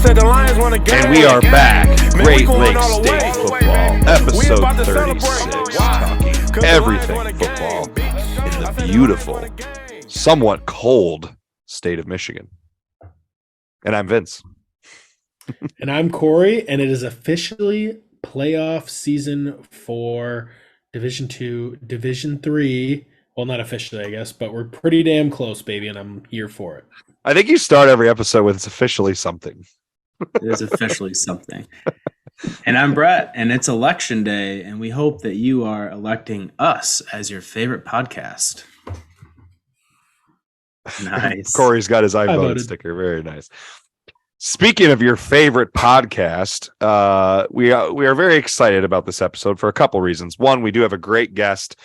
And we are back. Great Lakes State Football, episode 36, talking everything football in the beautiful, somewhat cold state of Michigan. And I'm Vince. And I'm Kory, and it is officially playoff season for Division II, Division III. Well, not officially, I guess, but we're pretty damn close, baby, and I'm here for it. I think you start every episode with it's officially something. It is officially something. And I'm Brett, and it's election day, and we hope that you are electing us as your favorite podcast. Nice. Kory's got his I voted sticker. Very nice. Speaking of your favorite podcast, we are very excited about this episode for a couple reasons. One, we do have a great guest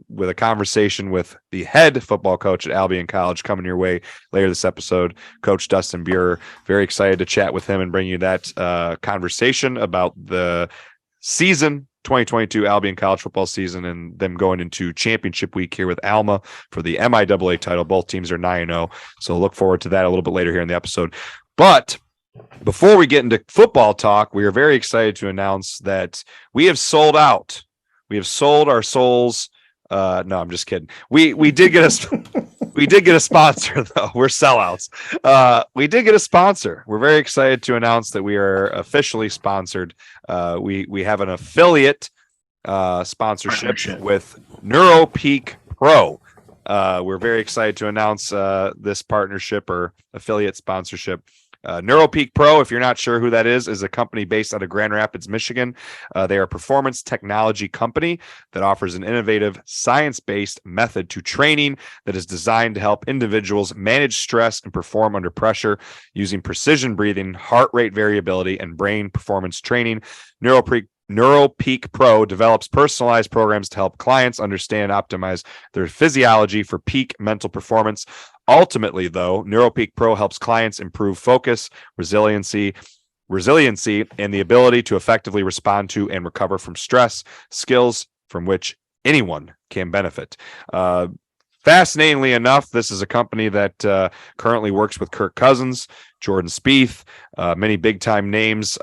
with a conversation with the head football coach at Albion College coming your way later this episode, Coach Dustin Beurer. Very excited to chat with him and bring you that conversation about the season 2022 Albion College football season and them going into championship week here with Alma for the MIAA title. Both teams are 9-0, so look forward to that a little bit later here in the episode. But before we get into football talk, we are very excited to announce that we have sold out. We have sold our souls. No, I'm just kidding. We did get a sponsor though. We're sellouts. We did get a sponsor. We're very excited to announce that we are officially sponsored. We have an affiliate sponsorship with NeuroPeak Pro. We're very excited to announce this partnership or affiliate sponsorship. NeuroPeak Pro, if you're not sure who that is a company based out of Grand Rapids, Michigan. They are a performance technology company that offers an innovative, science-based method to training that is designed to help individuals manage stress and perform under pressure using precision breathing, heart rate variability, and brain performance training. NeuroPeak Pro develops personalized programs to help clients understand and optimize their physiology for peak mental performance. Ultimately, though, NeuroPeak Pro helps clients improve focus, resiliency, and the ability to effectively respond to and recover from stress, skills from which anyone can benefit. Fascinatingly enough, this is a company that currently works with Kirk Cousins, Jordan Spieth, many big-time names,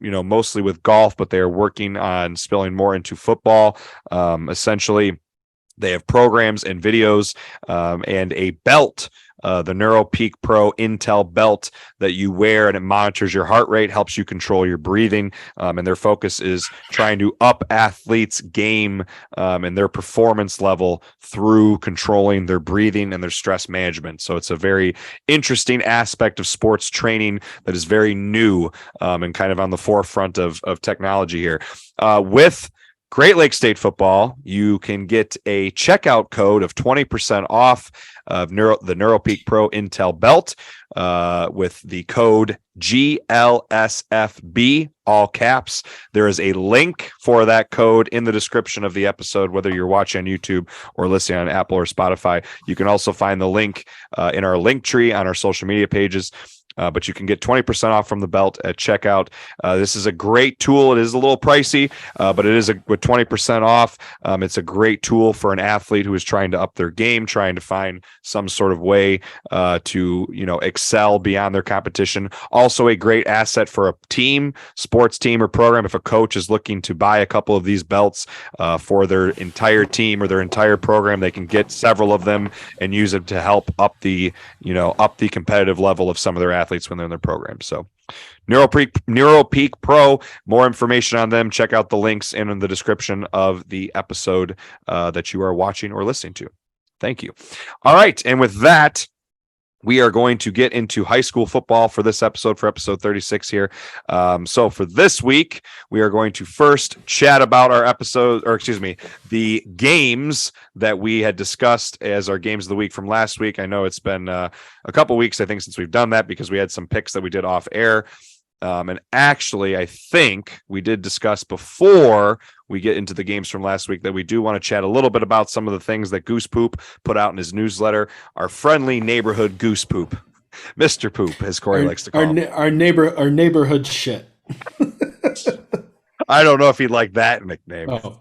mostly with golf, but they are working on spilling more into football. Essentially, they have programs and videos and a belt, the NeuroPeak Pro Intel belt that you wear, and it monitors your heart rate, helps you control your breathing, and their focus is trying to up athletes' game and their performance level through controlling their breathing and their stress management. So it's a very interesting aspect of sports training that is very new and kind of on the forefront of technology here. With Great Lakes State Football, you can get a checkout code of 20% off of the NeuroPeak Pro Intel belt with the code GLSFB, all caps. There is a link for that code in the description of the episode, whether you're watching on YouTube or listening on Apple or Spotify. You can also find the link in our link tree on our social media pages. But you can get 20% off from the belt at checkout. This is a great tool. It is a little pricey, but it is with 20% off. It's a great tool for an athlete who is trying to up their game, trying to find some sort of way to excel beyond their competition. Also, a great asset for a team, sports team or program. If a coach is looking to buy a couple of these belts for their entire team or their entire program, they can get several of them and use them to help up the competitive level of some of their athletes when they're in their program. So NeuroPeak Pro, more information on them. Check out the links in the description of the episode that you are watching or listening to. Thank you. All right. And with that, we are going to get into high school football for this episode, for episode 36 here. So for this week, we are going to first chat about the games that we had discussed as our games of the week from last week. I know it's been a couple weeks, I think, since we've done that because we had some picks that we did off air. And actually, I think we did discuss before we get into the games from last week that we do want to chat a little bit about some of the things that Goose Poop put out in his newsletter, our friendly neighborhood Goose Poop, Mr. Poop, as Kory likes to call him. Our neighborhood shit. I don't know if he'd like that nickname. Oh.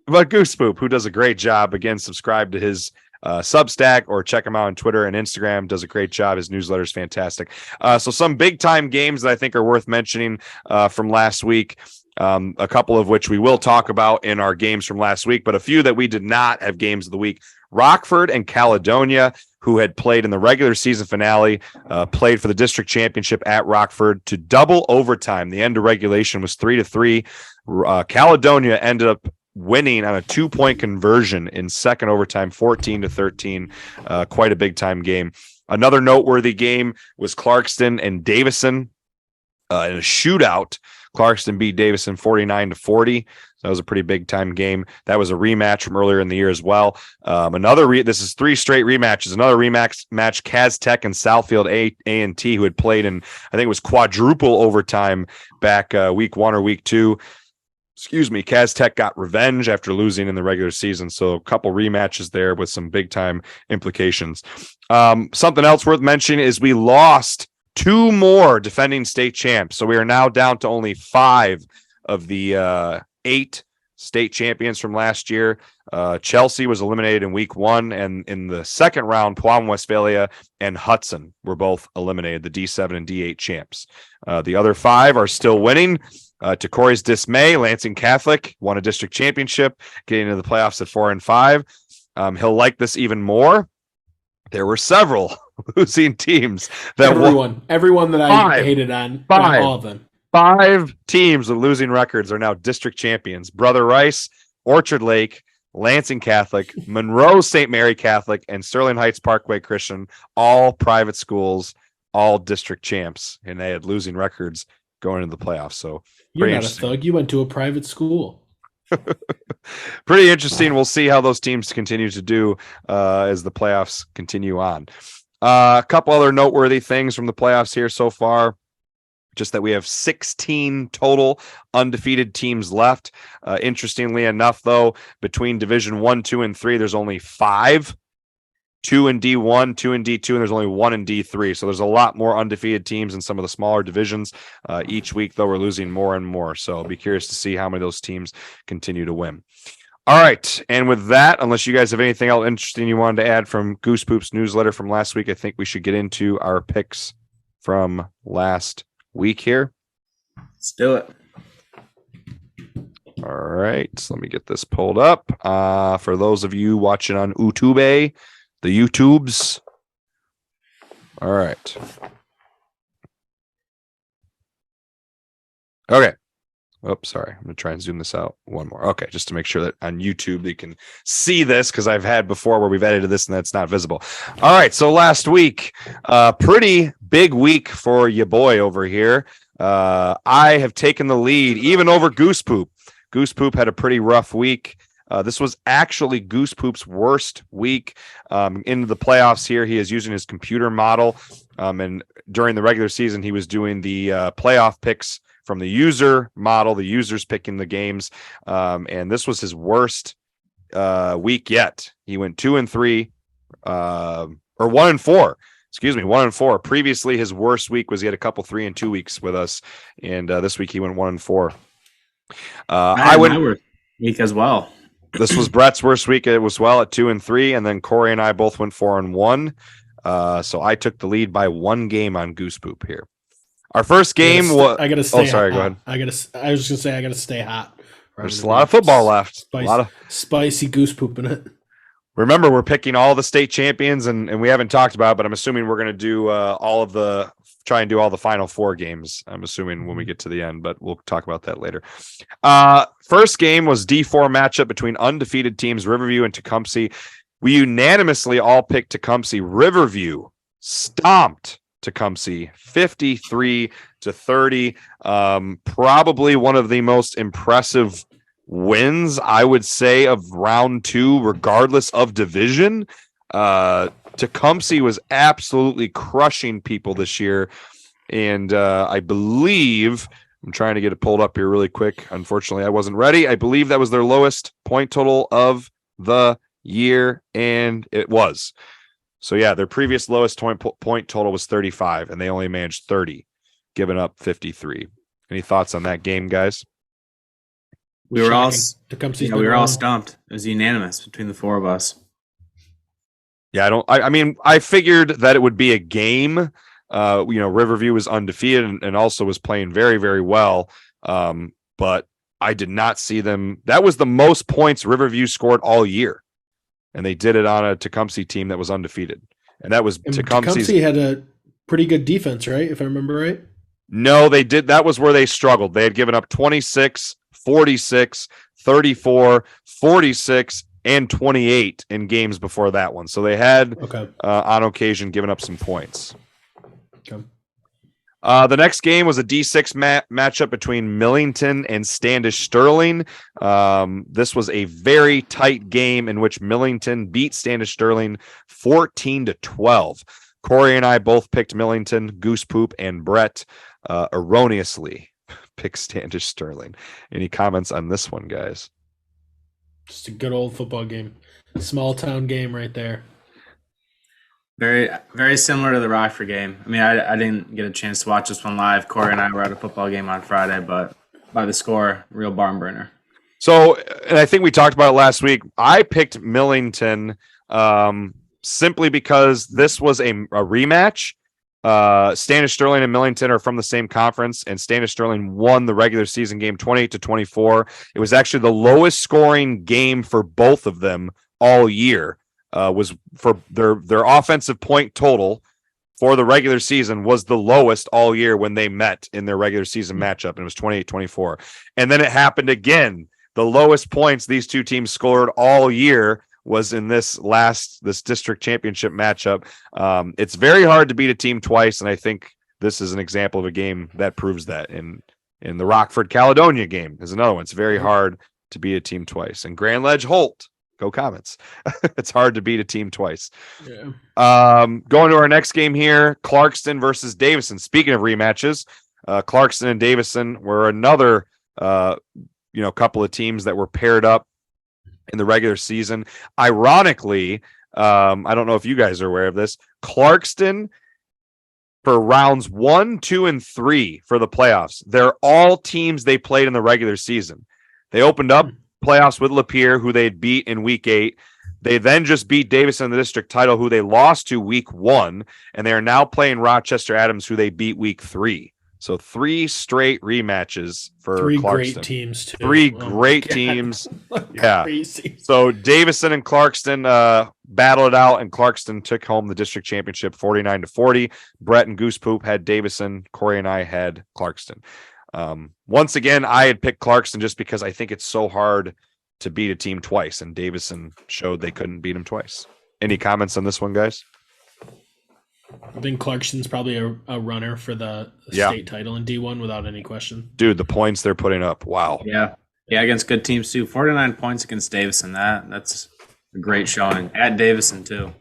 But Goose Poop, who does a great job. Again, subscribe to his Substack, or check him out on Twitter and Instagram. Does a great job. His newsletter is fantastic. So some big time games that I think are worth mentioning from last week. A couple of which we will talk about in our games from last week, but a few that we did not have games of the week. Rockford and Caledonia, who had played in the regular season finale, played for the district championship at Rockford to double overtime. The end of regulation was 3-3. Caledonia ended up winning on a 2-point conversion in second overtime, 14-13. Quite a big time game. Another noteworthy game was Clarkston and Davison in a shootout. Clarkston beat Davison 49-40. That was a pretty big time game. That was a rematch from earlier in the year as well. This is 3 straight rematches. Another rematch match, Kaz Tech and Southfield A&T, who had played in, I think it was quadruple overtime back week 1 or week 2. Kaz Tech got revenge after losing in the regular season. So a couple rematches there with some big time implications. Something else worth mentioning is we lost 2 more defending state champs. So we are now down to only 5 of the 8 state champions from last year. Chelsea was eliminated in week 1, and in the second round, Tuam Westphalia and Hudson were both eliminated, the D7 and D8 champs. The other 5 are still winning. To Kory's dismay, Lansing Catholic won a district championship, getting into the playoffs at 4-5. He'll like this even more. There were several losing teams that everyone that I hated on, all of them. 5 teams with losing records are now district champions. Brother Rice, Orchard Lake, Lansing Catholic, Monroe St. Mary Catholic, and Sterling Heights Parkway Christian, all private schools, all district champs, and they had losing records going into the playoffs. So you're not a thug. You went to a private school. Pretty interesting. We'll see how those teams continue to do as the playoffs continue on. A couple other noteworthy things from the playoffs here so far. Just that we have 16 total undefeated teams left. Interestingly enough, though, between Division 1, 2, and 3, there's only 5. 2 in D1, 2 in D2, and there's only 1 in D3. So there's a lot more undefeated teams in some of the smaller divisions. Each week, though, we're losing more and more. So I'll be curious to see how many of those teams continue to win. All right. And with that, unless you guys have anything else interesting you wanted to add from Goose Poop's newsletter from last week, I think we should get into our picks from last week here. Let's do it. All right. So let me get this pulled up. For those of you watching on YouTube, the YouTubes. All right. Okay. Oops, sorry. I'm going to try and zoom this out one more. Okay, just to make sure that on YouTube they can see this, because I've had before where we've edited this and that's not visible. All right, so last week, pretty big week for your boy over here. I have taken the lead, even over Goose Poop. Goose Poop had a pretty rough week. This was actually Goose Poop's worst week into the playoffs here. He is using his computer model, and during the regular season, he was doing the playoff picks from the user model, the users picking the games. And this was his worst week yet. He went 2-3, or 1-4. Excuse me, 1-4. Previously, his worst week was he had a couple 3-2 weeks with us, and this week he went 1-4. I went my worst week as well. This was Brett's worst week. It was well at 2-3, and then Kory and I both went 4-1. So I took the lead by 1 game on Goose Poop here. Our first game was. I gotta stay. Oh, sorry. Hot. Go ahead. I was just gonna say I gotta stay hot. There's a lot of football left. A lot of spicy Goose Poop in it. Remember, we're picking all the state champions, and we haven't talked about it, but I'm assuming we're going to do try and do all the Final Four games, I'm assuming, when we get to the end, but we'll talk about that later. First game was D4 matchup between undefeated teams, Riverview and Tecumseh. We unanimously all picked Tecumseh. Riverview stomped Tecumseh 53-30. Probably one of the most impressive wins, I would say, of round 2, regardless of division. Tecumseh was absolutely crushing people this year, and I believe, I'm trying to get it pulled up here really quick. Unfortunately, I wasn't ready. I believe that was their lowest point total of the year, and it was. So yeah, their previous lowest point total was 35, and they only managed 30, giving up 53. Any thoughts on that game, guys? We were all stumped. It was unanimous between the 4 of us. Yeah, I mean, I figured that it would be a game. Riverview was undefeated and also was playing very, very well. But I did not see them. That was the most points Riverview scored all year. And they did it on a Tecumseh team that was undefeated. And that was Tecumseh had a pretty good defense, right? If I remember right. No, they did. That was where they struggled. They had given up 26, 46, 34, 46, and 28 in games before that one. So they had, on occasion, given up some points. Okay. The next game was a D6 matchup between Millington and Standish Sterling. This was a very tight game in which Millington beat Standish Sterling 14-12. Kory and I both picked Millington. Goose Poop and Brett erroneously picked Standish Sterling. Any comments on this one, guys? Just a good old football game. Small town game right there. Very, very similar to the Rockford game. I mean, I didn't get a chance to watch this one live. Kory and I were at a football game on Friday, but by the score, real barn burner. So, and I think we talked about it last week. I picked Millington simply because this was a rematch. Standish Sterling and Millington are from the same conference, and Standish Sterling won the regular season game 28-24. It was actually the lowest scoring game for both of them all year. Was for their offensive point total for the regular season was the lowest all year when they met in their regular season matchup, and it was 28-24. And then it happened again. The lowest points these two teams scored all year was in this district championship matchup. It's very hard to beat a team twice, and I think this is an example of a game that proves that. In the Rockford Caledonia game is another one. It's very hard to beat a team twice. And Grand Ledge Holt, go Comets. It's hard to beat a team twice. Yeah. Going to our next game here, Clarkston versus Davison. Speaking of rematches, Clarkston and Davison were another couple of teams that were paired up in the regular season. Ironically, I don't know if you guys are aware of this, Clarkston for rounds 1, 2, and 3 for the playoffs, they're all teams they played in the regular season. They opened up playoffs with Lapeer, who they had beat in week 8. They then just beat Davison in the district title, who they lost to week 1, and they are now playing Rochester Adams, who they beat week 3. So 3 straight rematches for 3 Clarkston. Great teams too. 3 great teams. Yeah. Crazy. So Davison and Clarkston battled it out, and Clarkston took home the district championship 49-40. Brett and Goose Poop had Davison. Kory and I had Clarkston. Once again, I had picked Clarkston just because I think it's so hard to beat a team twice, and Davison showed they couldn't beat him twice. Any comments on this one, guys? I think Clarkston's probably a runner for the state title in D1 without any question. Dude, the points they're putting up. Wow. Yeah, against good teams too. 49 points against Davison. That's a great showing. At Davison too.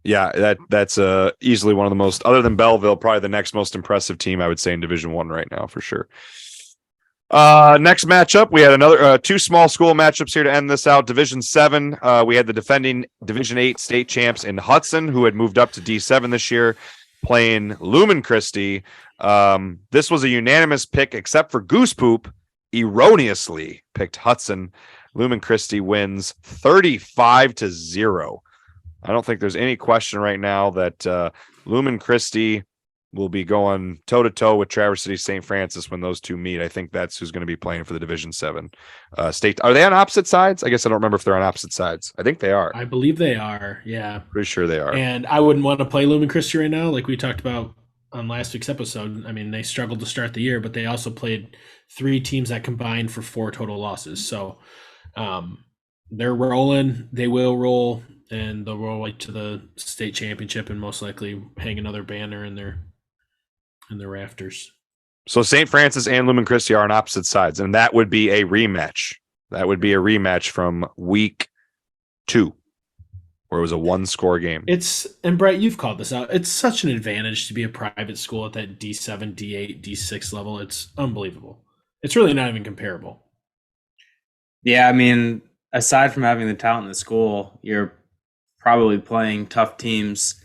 Yeah, that's easily one of the most, other than Belleville, probably the next most impressive team I would say in Division I right now for sure. Next matchup, we had another 2 small school matchups here to end this out. Division 7, we had the defending Division 8 state champs in Hudson, who had moved up to D7 this year, playing Lumen Christi. This was a unanimous pick, except for Goose Poop, erroneously picked Hudson. Lumen Christi wins 35-0. I don't think there's any question right now that Lumen Christi will be going toe-to-toe with Traverse City St. Francis when those two meet. I think that's who's going to be playing for the Division 7 state. Are they on opposite sides? I guess I don't remember if they're on opposite sides. I think they are. I believe they are, yeah. Pretty sure they are. And I wouldn't want to play Lumen Christi right now, like we talked about on last week's episode. I mean, they struggled to start the year, but they also played 3 teams that combined for 4 total losses. So they're rolling. They will roll, and they'll roll to the state championship and most likely hang another banner in their rafters. So St. Francis and Lumen Christi are on opposite sides, and that would be a rematch. That would be a rematch from week 2, where it was a 1-score game. And Brett, you've called this out. It's such an advantage to be a private school at that D7, D8, D6 level. It's unbelievable. It's really not even comparable. Yeah, I mean, aside from having the talent in the school, you're probably playing tough teams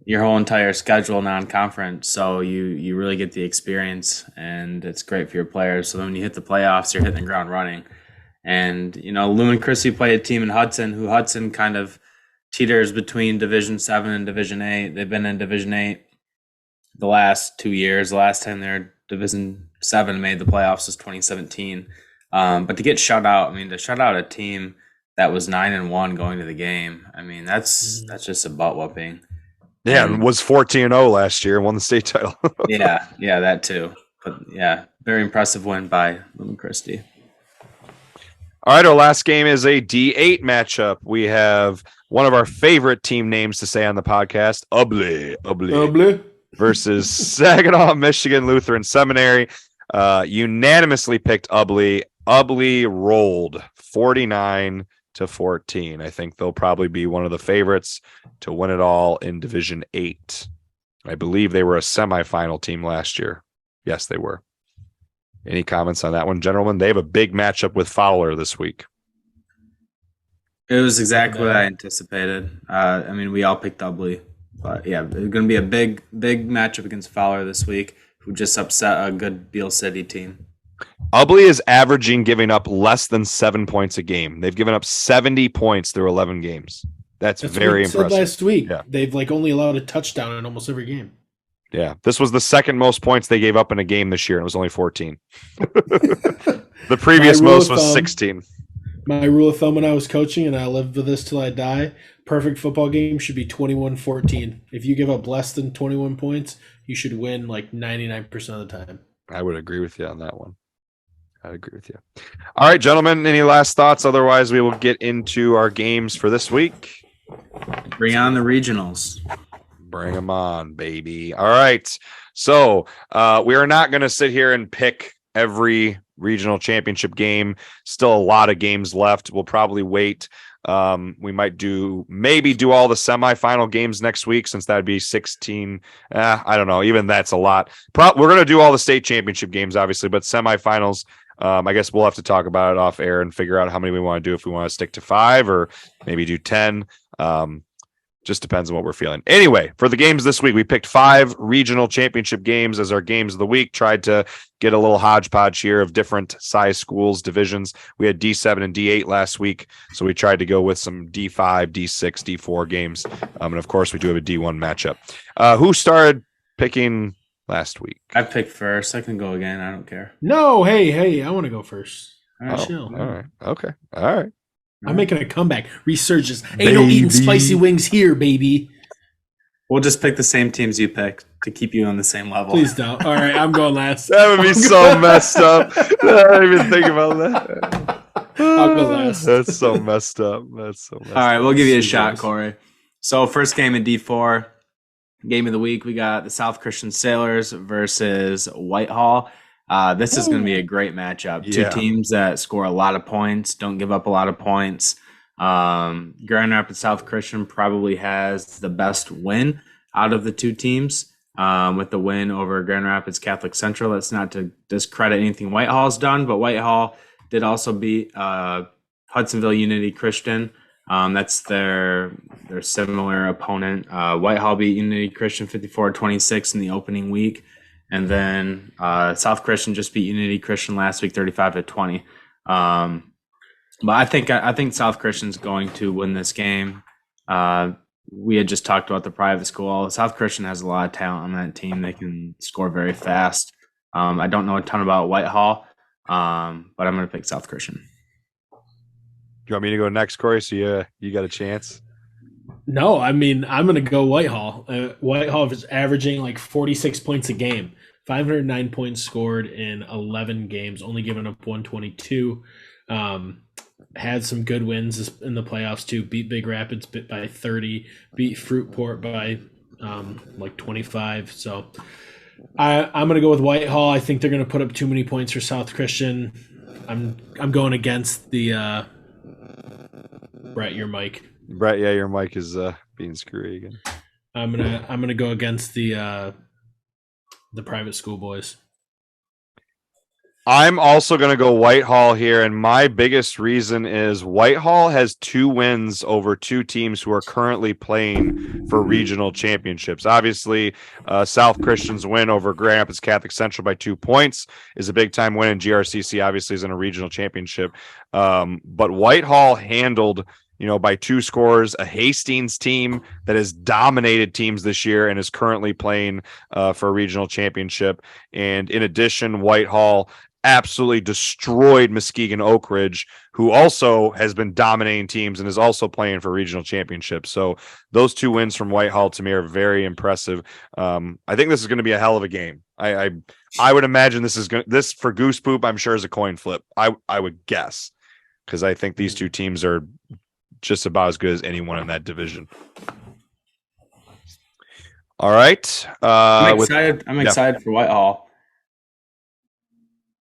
your whole entire schedule non-conference, so you really get the experience, and it's great for your players. So then when you hit the playoffs, you're hitting the ground running. And Lumen Christi played a team in Hudson, who Hudson kind of teeters between Division 7 and Division 8. They've been in Division 8 the last 2 years. The last time they're Division 7 made the playoffs was 2017. But to get shut out, to shut out a team that was 9-1 going to the game, that's just a butt whooping. Yeah, and was 14-0 last year and won the state title. yeah, that too. But yeah, very impressive win by Lumen Christi. All right, our last game is a D8 matchup. We have one of our favorite team names to say on the podcast, Ubly versus Saginaw, Michigan Lutheran Seminary. Unanimously picked Ubly. Ubly rolled 49-14. I think they'll probably be one of the favorites to win it all in Division 8. I believe they were a semifinal team last year. Yes, they were. Any comments on that one, gentlemen? They have a big matchup with Fowler this week. It was exactly what I anticipated. We all picked Ubly. But yeah, it's going to be a big matchup against Fowler this week, who just upset a good Beale City team. Ubly is averaging giving up less than 7 points a game. They've given up 70 points through 11 games. That's very what we impressive. said last week. Yeah. They've only allowed a touchdown in almost every game. Yeah, this was the second most points they gave up in a game this year, and it was only 14. The previous most was 16. My rule of thumb when I was coaching, and I lived with this till I die, perfect football game should be 21-14. If you give up less than 21 points, you should win 99% of the time. I would agree with you on that one. I'd agree with you. All right, gentlemen, any last thoughts? Otherwise, we will get into our games for this week. Bring on the regionals. Bring them on, baby. All right. So we are not going to sit here and pick every regional championship game. Still a lot of games left. We'll probably wait. We might maybe do all the semifinal games next week, since that'd be 16. I don't know. Even that's a lot. We're going to do all the state championship games, obviously, but semifinals, I guess we'll have to talk about it off air and figure out how many we want to do, if we want to stick to 5 or maybe do 10. Just depends on what we're feeling. Anyway, for the games this week, we picked 5 regional championship games as our games of the week. Tried to get a little hodgepodge here of different size schools, divisions. We had D7 and D8 last week, so we tried to go with some D5, D6, D4 games. And of course, we do have a D1 matchup. Who started picking last week? I picked first. I can go again. I don't care. No, hey, I want to go first. All right, chill. All right. Okay. All right. I'm making a comeback. Resurgence. Ain't no eating spicy wings here, baby. We'll just pick the same teams you picked to keep you on the same level. Please don't. All right, I'm going last. That would be so messed up. I didn't even think about that. I'll go last. That's so messed up. All right, we'll give you a shot, Kory. So first game in D4, game of the week, we got the South Christian Sailors versus Whitehall. This is going to be a great matchup. Yeah. 2 teams that score a lot of points, don't give up a lot of points. Grand Rapids South Christian probably has the best win out of the 2 teams, with the win over Grand Rapids Catholic Central. That's not to discredit anything Whitehall's done, but Whitehall did also beat Hudsonville Unity Christian. That's their similar opponent. Whitehall beat Unity Christian 54-26 in the opening week. And then South Christian just beat Unity Christian last week, 35-20. But I think South Christian's going to win this game. We had just talked about the private school. South Christian has a lot of talent on that team. They can score very fast. I don't know a ton about Whitehall, but I'm going to pick South Christian. Do you want me to go next, Kory? So you got a chance. No, I'm going to go Whitehall. Whitehall is averaging 46 points a game. 509 points scored in 11 games, only giving up 122. Had some good wins in the playoffs too. Beat Big Rapids by 30. Beat Fruitport by 25. So I'm going to go with Whitehall. I think they're going to put up too many points for South Christian. I'm going against the Brett, your mic. Brett, yeah, your mic is being screwy again. I'm gonna go against the private school boys. I'm also going to go Whitehall here, and my biggest reason is Whitehall has 2 wins over 2 teams who are currently playing for regional championships. Obviously, South Christian's win over Grand Rapids Catholic Central by 2 points is a big-time win, and GRCC obviously is in a regional championship. But Whitehall handled by 2 scores, a Hastings team that has dominated teams this year and is currently playing for a regional championship. And in addition, Whitehall absolutely destroyed Muskegon Oak Ridge, who also has been dominating teams and is also playing for regional championships. So those 2 wins from Whitehall to me are very impressive. I think this is going to be a hell of a game. I would imagine this for Goose Poop, I'm sure, is a coin flip. I would guess, because I think these 2 teams are just about as good as anyone in that division. All right. I'm excited for Whitehall.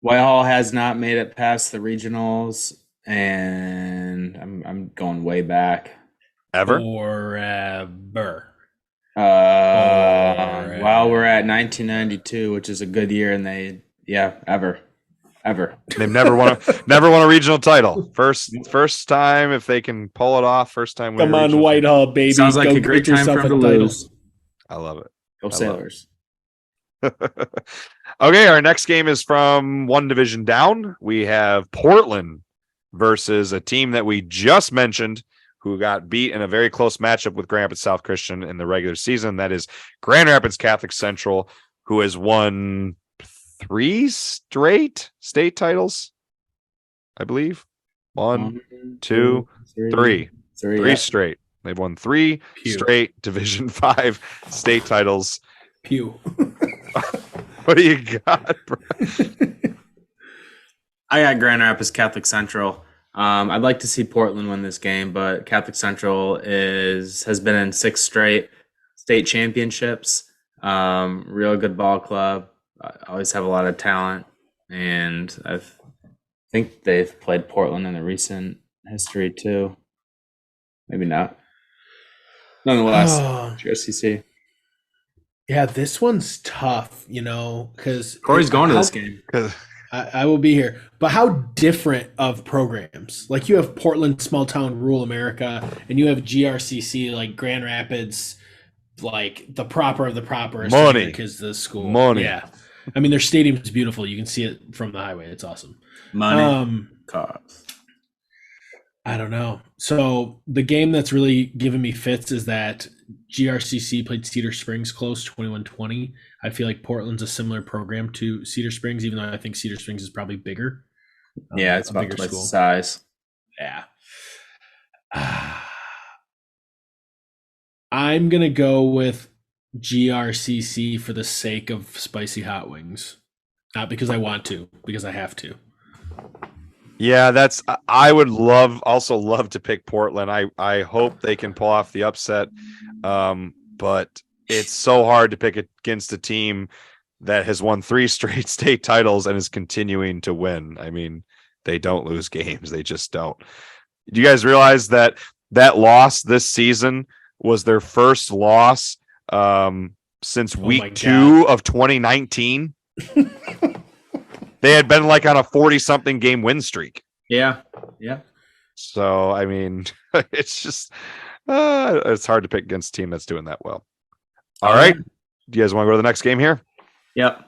Whitehall has not made it past the regionals, and I'm going way back. Ever? Forever. Well, we're at 1992, which is a good year, and ever. They've never won a regional title. First time, if they can pull it off. First time. Come on, Whitehall, baby! Sounds like a great time for them to lose. I love it. Go Sailors. Okay, our next game is from one division down. We have Portland versus a team that we just mentioned, who got beat in a very close matchup with Grand Rapids South Christian in the regular season. That is Grand Rapids Catholic Central, who has won 3 straight state titles, I believe. 1, 2, 3. 3 straight. They've won 3 straight Division 5 state titles. Pew. What do you got, bro? I got Grand Rapids Catholic Central. I'd like to see Portland win this game, but Catholic Central has been in 6 straight state championships. Real good ball club. Always have a lot of talent, and I think they've played Portland in the recent history too. Maybe not. Nonetheless, GRCC. Yeah, this one's tough, because Kory's going to this game. I will be here. But how different of programs? Like, you have Portland, small town, rural America, and you have GRCC, like Grand Rapids, like the proper of the proper. Money. Because the school. Money. Yeah. I mean, their stadium is beautiful. You can see it from the highway. It's awesome. Money. Cars. I don't know. So the game that's really giving me fits is that GRCC played Cedar Springs close 21-20. I feel like Portland's a similar program to Cedar Springs, even though I think Cedar Springs is probably bigger. Yeah, it's about twice the size. Yeah. I'm going to go with GRCC for the sake of spicy hot wings. Not because I want to, because I have to. Yeah, I would also love to pick Portland. I hope they can pull off the upset. But it's so hard to pick against a team that has won 3 straight state titles and is continuing to win. I mean, they don't lose games. They just don't. Do you guys realize that loss this season was their first loss since week 2 of 2019? They had been like on a 40-something game win streak. Yeah. So, I mean, it's just it's hard to pick against a team that's doing that well. All right. Do you guys want to go to the next game here? Yep.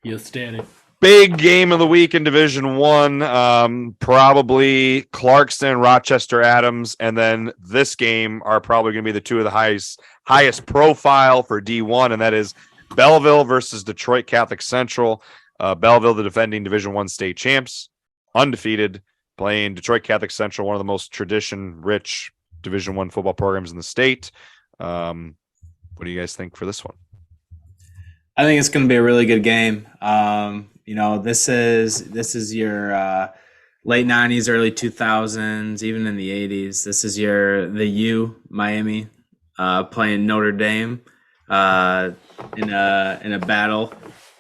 Yes, Danny. Big game of the week in Division 1. Probably Clarkston, Rochester Adams, and then this game are probably going to be the 2 of the highest profile for D1, and that is Belleville versus Detroit Catholic Central. Belleville, the defending Division 1 state champs, undefeated, playing Detroit Catholic Central, one of the most tradition-rich Division 1 football programs in the state. What do you guys think for this one? I think it's going to be a really good game. This is your late 90s, early 2000s, even in the 80s. This is the U Miami playing Notre Dame in a battle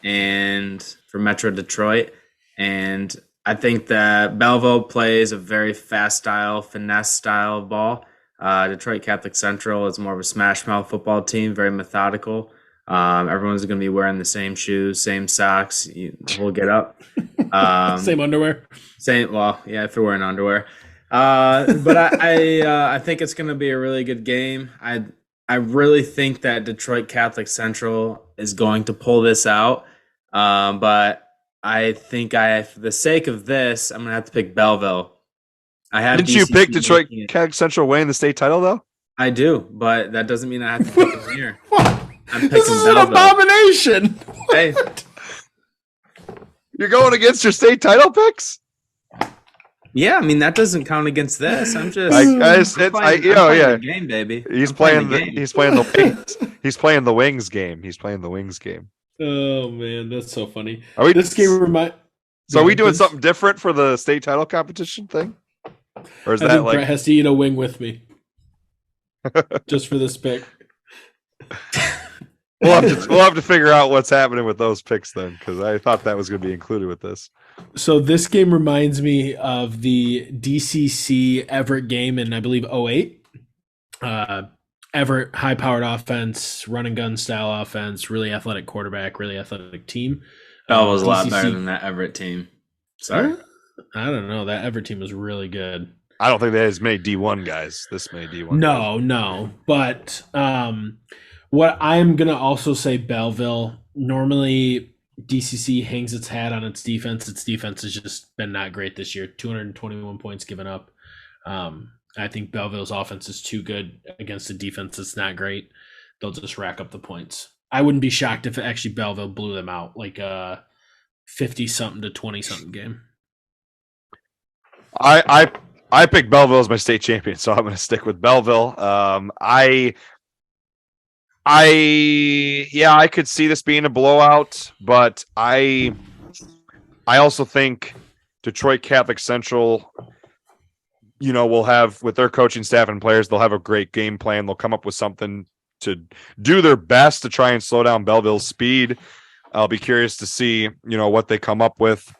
and for Metro Detroit. And I think that Belleville plays a very fast style, finesse style of ball. Detroit Catholic Central is more of a smash mouth football team, very methodical. Everyone's going to be wearing the same shoes, same socks. We'll get up. Same underwear. If they're wearing underwear. But I think it's going to be a really good game. I really think that Detroit Catholic Central is going to pull this out. But I think for the sake of this, I'm going to have to pick Belleville. I have. Didn't you pick DCC Detroit making it. Catholic Central winning the state title though? I do, but that doesn't mean I have to pick them here. What? I'm picking This is an Belleville. abomination. Hey, You're going against your state title picks? yeah, I mean that doesn't count against this. I'm just, I'm playing yeah. the game, baby. He's I'm playing the game. he's playing the wings. He's playing the wings game. He's playing the wings game. Oh man, that's so funny. Are we, This game remind. so are we doing Vince? something different for the state title competition thing? Or is I that think like Brett has to eat a wing with me, just for this pick. we'll have to figure out what's happening with those picks then, because I thought that was going to be included with this. So this game reminds me of the DCC Everett game in, I believe, 08. Everett, high-powered offense, run and gun style offense, really athletic quarterback, really athletic team. Bell was a lot DCC better than that Everett team. Sorry. I don't know. That Everett team was really good. I don't think they had as many D1 guys. This many D1. No. But what I'm going to also say, Belleville, normally DCC hangs its hat on its defense. Its defense has just been not great this year. 221 points given up. I think Belleville's offense is too good against a defense that's not great. They'll just rack up the points. I wouldn't be shocked if actually Belleville blew them out, like a 50-something to 20-something game. I picked Belleville as my state champion, so I'm going to stick with Belleville. I could see this being a blowout, but I also think Detroit Catholic Central, will have, with their coaching staff and players, they'll have a great game plan. They'll come up with something to do their best to try and slow down Belleville's speed. I'll be curious to see, what they come up with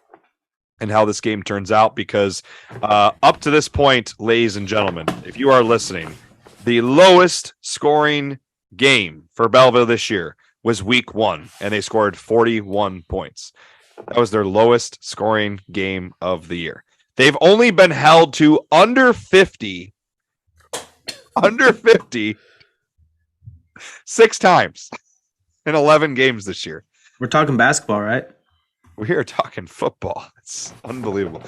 and how this game turns out, because up to this point, ladies and gentlemen, if you are listening, the lowest scoring game for Belleville this year was week 1, and they scored 41 points. That was their lowest scoring game of the year. They've only been held to under 50 6 times in 11 games this year. We're talking basketball, right? We are talking football. It's unbelievable.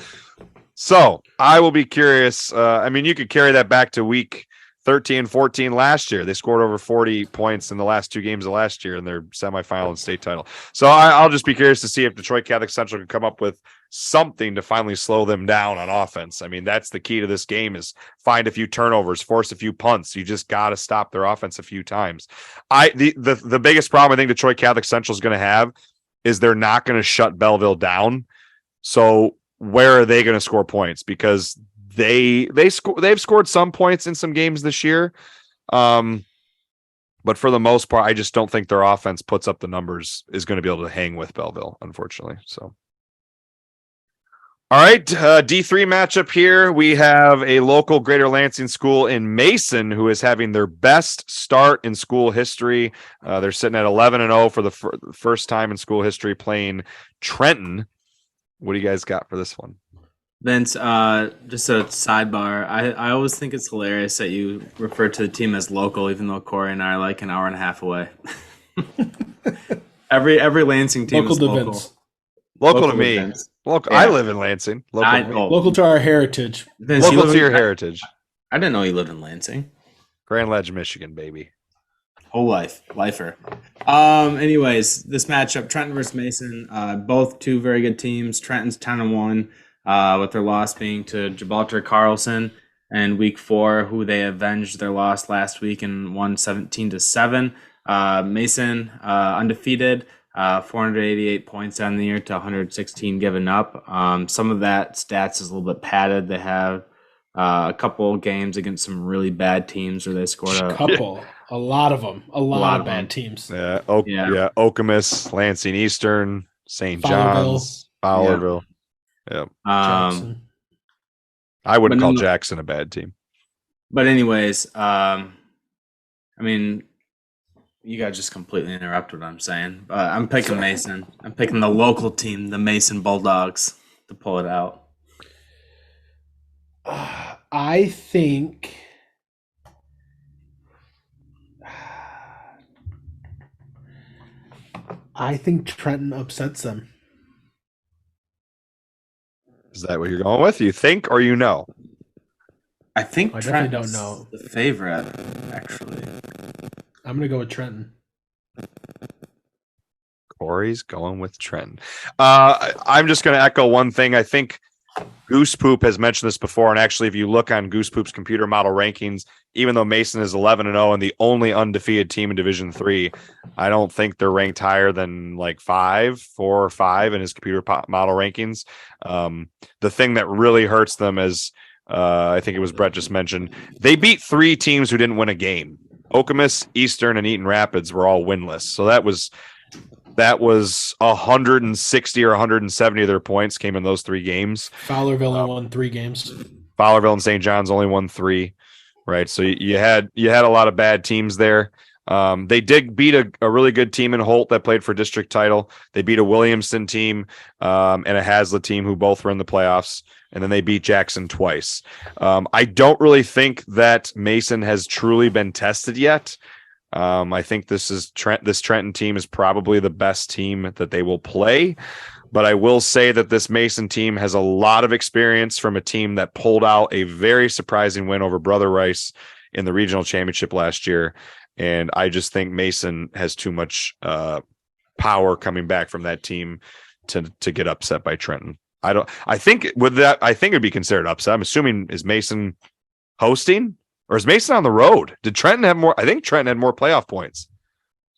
So I will be curious. You could carry that back to week 13, 14 last year. They scored over 40 points in the last 2 games of last year in their semifinal and state title. So I'll just be curious to see if Detroit Catholic Central can come up with something to finally slow them down on offense. That's the key to this game, is find a few turnovers, force a few punts. You just got to stop their offense a few times. The biggest problem I think Detroit Catholic Central is going to have is they're not going to shut Belleville down. So where are they going to score points? Because they've scored some points in some games this year. But for the most part, I just don't think their offense puts up the numbers, is going to be able to hang with Belleville, unfortunately. So, all right, D3 matchup here. We have a local Greater Lansing school in Mason who is having their best start in school history. They're sitting at 11-0 for the first time in school history, playing Trenton. What do you guys got for this one? Vince, just a sidebar. I always think it's hilarious that you refer to the team as local, even though Kory and I are like an hour and a half away. every Lansing team is local. Vince. Local to me. Vince. Local. Yeah. I live in Lansing. Local to our heritage. Vince, Local to your heritage. I didn't know you lived in Lansing. Grand Ledge, Michigan, baby. Whole lifer. Anyways, this matchup, Trenton versus Mason, both 2 very good teams. Trenton's 10-1, with their loss being to Gibraltar Carlson, and week 4, who they avenged their loss last week and won 17-7. Mason, undefeated, 488 points on the year to 116 given up. Some of that stats is a little bit padded. They have a couple games against some really bad teams where they scored a lot of them. A lot of bad teams. Yeah, Okemos, Lansing Eastern, St. John's, Fowlerville. Yeah. Jackson. I wouldn't call Jackson a bad team. But anyways, you guys just completely interrupted what I'm saying. But I'm picking Mason. I'm picking the local team, the Mason Bulldogs, to pull it out. I think Trenton upsets them. Is that what you're going with? You think or you know? I think I Trent definitely was don't know. the favorite, actually. I'm gonna go with Trenton. Kory's going with Trenton. I'm just going to echo one thing. I think Goose Poop has mentioned this before, and actually, if you look on Goose Poop's computer model rankings, even though Mason is 11-0 and the only undefeated team in Division III, I don't think they're ranked higher than like 4 or 5 in his computer model rankings. The thing that really hurts them is, I think it was Brett just mentioned, they beat 3 teams who didn't win a game. Okemos, Eastern, and Eaton Rapids were all winless. So that was 160 or 170 of their points came in those 3 games. Fowlerville only won 3 games. Fowlerville and St. John's only won 3, right? So you had a lot of bad teams there. They did beat a really good team in Holt that played for district title. They beat a Williamston team and a Hazlet team who both were in the playoffs, and then they beat Jackson twice. I don't really think that Mason has truly been tested yet. I think this Trenton team is probably the best team that they will play. But I will say that this Mason team has a lot of experience from a team that pulled out a very surprising win over Brother Rice in the regional championship last year. And I just think Mason has too much power coming back from that team to get upset by Trenton. I think it'd be considered upset. I'm assuming, is Mason hosting? Or is Mason on the road? Did Trenton have more? I think Trenton had more playoff points.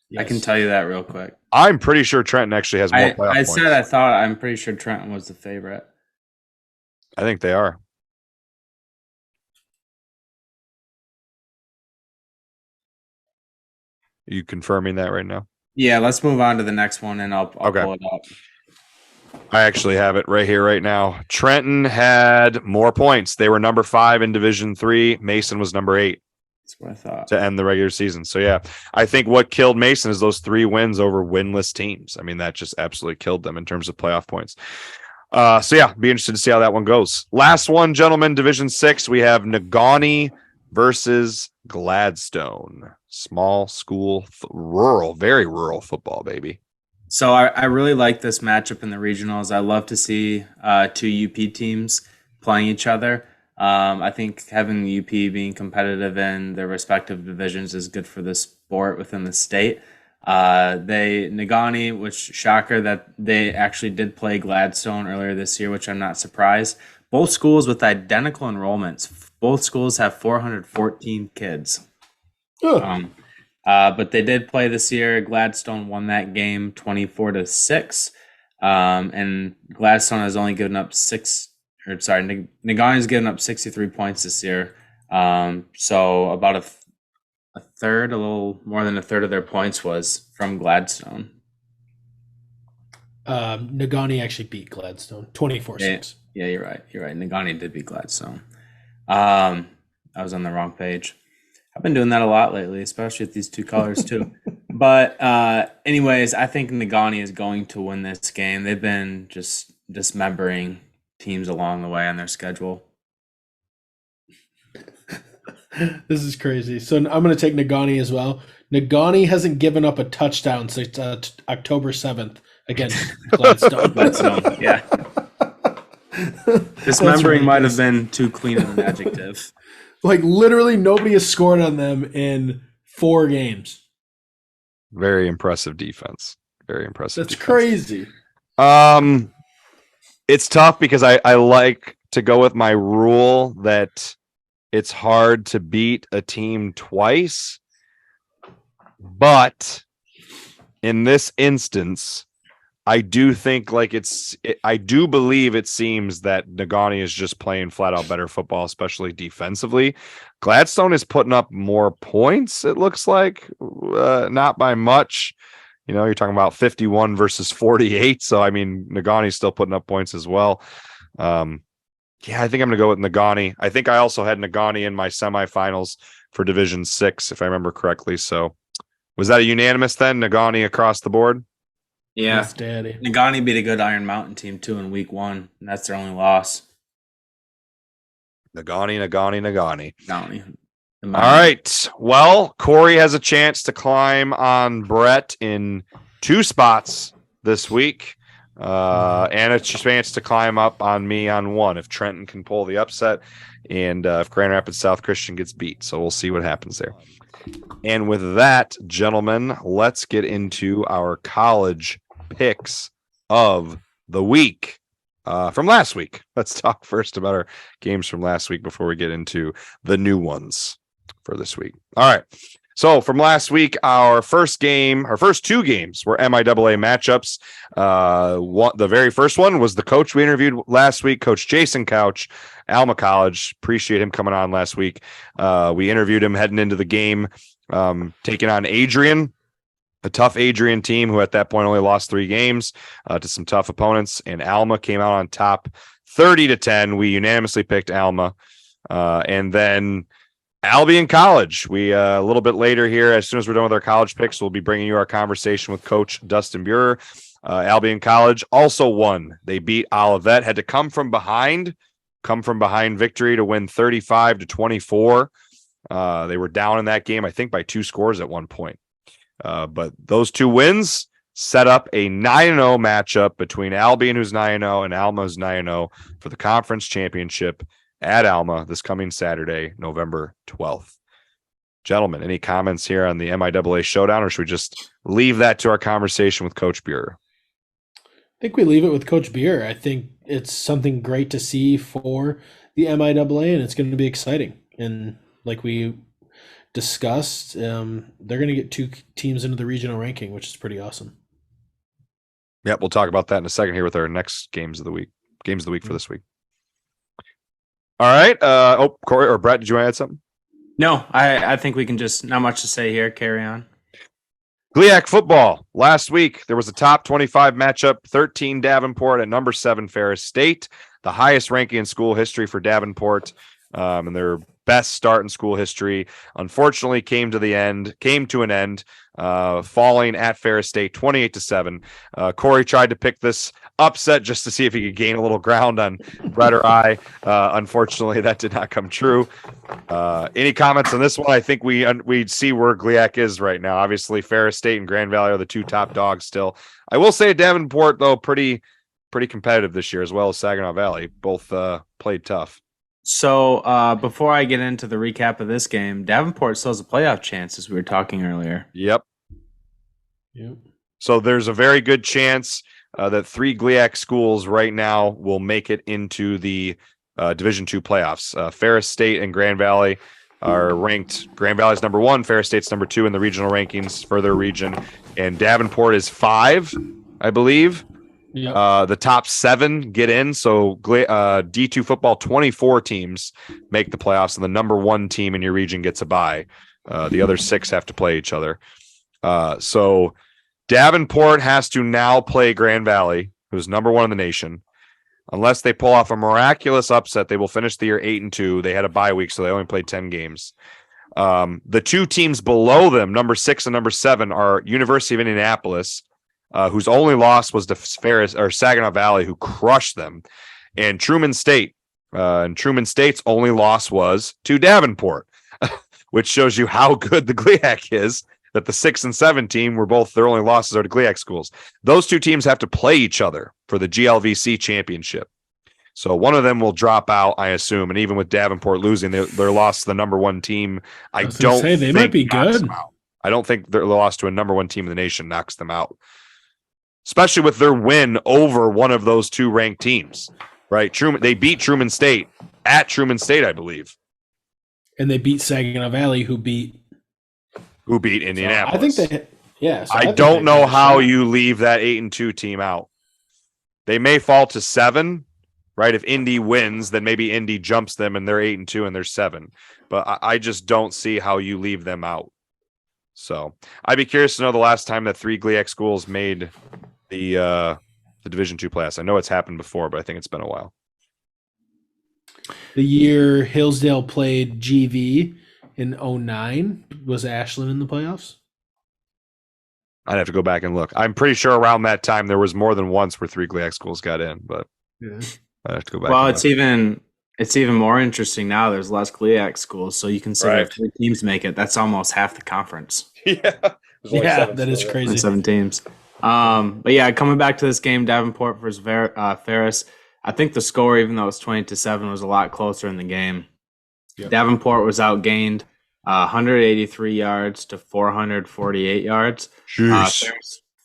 Yes. I can tell you that real quick. I'm pretty sure Trenton actually has more playoff points. I'm pretty sure Trenton was the favorite. I think they are. Are you confirming that right now? Yeah, let's move on to the next one, and I'll pull it up. I actually have it right here, right now. Trenton had more points. They were number 5 in Division III. Mason was number 8. That's what I thought. To end the regular season. So, yeah, I think what killed Mason is those 3 wins over winless teams. I mean, that just absolutely killed them in terms of playoff points. So, yeah, be interested to see how that one goes. Last one, gentlemen, Division 6, we have Negaunee versus Gladstone. Small school, very rural football, baby. So I really like this matchup in the regionals. I love to see 2 UP teams playing each other. I think having the UP being competitive in their respective divisions is good for the sport within the state. Negaunee, which shocker that they actually did play Gladstone earlier this year, which I'm not surprised. Both schools with identical enrollments. Both schools have 414 kids. But they did play this year. Gladstone won that game 24-6. And Gladstone has only given up Negaunee's given up 63 points this year. So about a third, a little more than a third of their points was from Gladstone. Negaunee actually beat Gladstone 24-6. Yeah, you're right. Negaunee did beat Gladstone. I was on the wrong page. I've been doing that a lot lately, especially with these 2 colors too. But anyways, I think Negaunee is going to win this game. They've been just dismembering teams along the way on their schedule. This is crazy. So I'm going to take Negaunee as well. Negaunee hasn't given up a touchdown since October 7th against Gladstone. Yeah. Dismembering might have been too clean of an adjective. Like, literally nobody has scored on them in 4 games. Very impressive defense. Very impressive. That's crazy. It's tough because I like to go with my rule that it's hard to beat a team twice. But in this instance, I do think I do believe it seems that Negaunee is just playing flat out better football, especially defensively. Gladstone is putting up more points, it looks like, not by much. You know, you're talking about 51 versus 48. So, I mean, Negaunee's still putting up points as well. Yeah, I think I'm going to go with Negaunee. I think I also had Negaunee in my semifinals for Division 6, if I remember correctly. So, was that a unanimous then? Negaunee across the board? Yeah, yes, Daddy. Negaunee beat a good Iron Mountain team too in week 1, and that's their only loss. Negaunee. All right. Well, Kory has a chance to climb on Brett in 2 spots this week. and a chance to climb up on me on 1 if Trenton can pull the upset and if Grand Rapids South Christian gets beat. So we'll see what happens there. And with that, gentlemen, let's get into our college picks of the week from last week. Let's talk first about our games from last week before we get into the new ones for this week. All right. So from last week, our first 2 games were MIAA matchups. The very first one was the coach we interviewed last week, Coach Jason Couch, Alma College. Appreciate him coming on last week. We interviewed him heading into the game, taking on Adrian, a tough Adrian team who at that point only lost 3 games to some tough opponents. And Alma came out on top 30-10. We unanimously picked Alma. And then Albion College. We a little bit later here, as soon as we're done with our college picks, we'll be bringing you our conversation with Coach Dustin Beurer. Albion College also won. They beat Olivet, had to come from behind victory to win 35-24. They were down in that game, I think, by 2 scores at one point. But those 2 wins set up a 9-0 matchup between Albion, who's 9-0, and Alma, who's 9-0 for the conference championship at Alma this coming Saturday, November 12th. Gentlemen, any comments here on the MIAA showdown, or should we just leave that to our conversation with Coach Beurer? I think we leave it with Coach Beurer. I think it's something great to see for the MIAA, and it's going to be exciting. And like we discussed, they're going to get 2 teams into the regional ranking, which is pretty awesome. Yep, we'll talk about that in a second here with our next games of the week for this week. All right. Kory or Brett, did you want to add something? No, I think we can just, not much to say here. Carry on. GLIAC football. Last week, there was a top 25 matchup, 13 Davenport and number 7 Ferris State, the highest ranking in school history for Davenport, and their best start in school history. Unfortunately, came to an end, falling at Ferris State 28-7. Kory tried to pick this upset just to see if he could gain a little ground on Brett or I. Unfortunately, that did not come true. Any comments on this one? I think we see where GLIAC is right now. Obviously, Ferris State and Grand Valley are the 2 top dogs still. I will say Davenport, though, pretty competitive this year, as well as Saginaw Valley. Both played tough. So before I get into the recap of this game, Davenport still has a playoff chance, as we were talking earlier. Yep. So there's a very good chance that 3 GLIAC schools right now will make it into the Division II playoffs. Ferris State and Grand Valley are ranked. Grand Valley's number 1, Ferris State's number 2 in the regional rankings for their region, and Davenport is 5, I believe. Yep. The top 7 get in, so D2 football, 24 teams make the playoffs, and the number 1 team in your region gets a bye. The other 6 have to play each other. So Davenport has to now play Grand Valley, who's number 1 in the nation. Unless they pull off a miraculous upset, they will finish the year 8-2. They had a bye week, so they only played 10 games. The 2 teams below them, number 6 and number 7, are University of Indianapolis, whose only loss was to Ferris or Saginaw Valley, who crushed them, and Truman State. And Truman State's only loss was to Davenport, which shows you how good the GLIAC is. That the 6 and 7 team were both their only losses are to GLIAC schools. Those 2 teams have to play each other for the GLVC championship. So one of them will drop out, I assume, and even with Davenport losing their loss to the number 1 team, I don't think they might be good. I don't think their loss to a number 1 team in the nation knocks them out, especially with their win over one of those 2 ranked teams. Right? They beat Truman State at Truman State, I believe, and they beat Saginaw Valley, who beat Indianapolis. So I think I don't know how you leave that 8-2 team out. They may fall to 7, right? If Indy wins, then maybe Indy jumps them and they're 8-2 and they're 7. But I just don't see how you leave them out. So I'd be curious to know the last time that 3 GLIAC schools made the Division II playoffs. I know it's happened before, but I think it's been a while. The year Hillsdale played GV in 2009, was Ashland in the playoffs? I'd have to go back and look. I'm pretty sure around that time there was more than once where 3 GLIAC schools got in, but yeah. I'd have to go back. Well, it's even more interesting now. There's less GLIAC schools, so you can say if 3 teams make it, that's almost half the conference. Yeah, that is crazy. 7 teams. But yeah, coming back to this game, Davenport versus Ferris. I think the score, even though it's 20-7, was a lot closer in the game. Yep. Davenport was outgained 183 yards to 448 yards.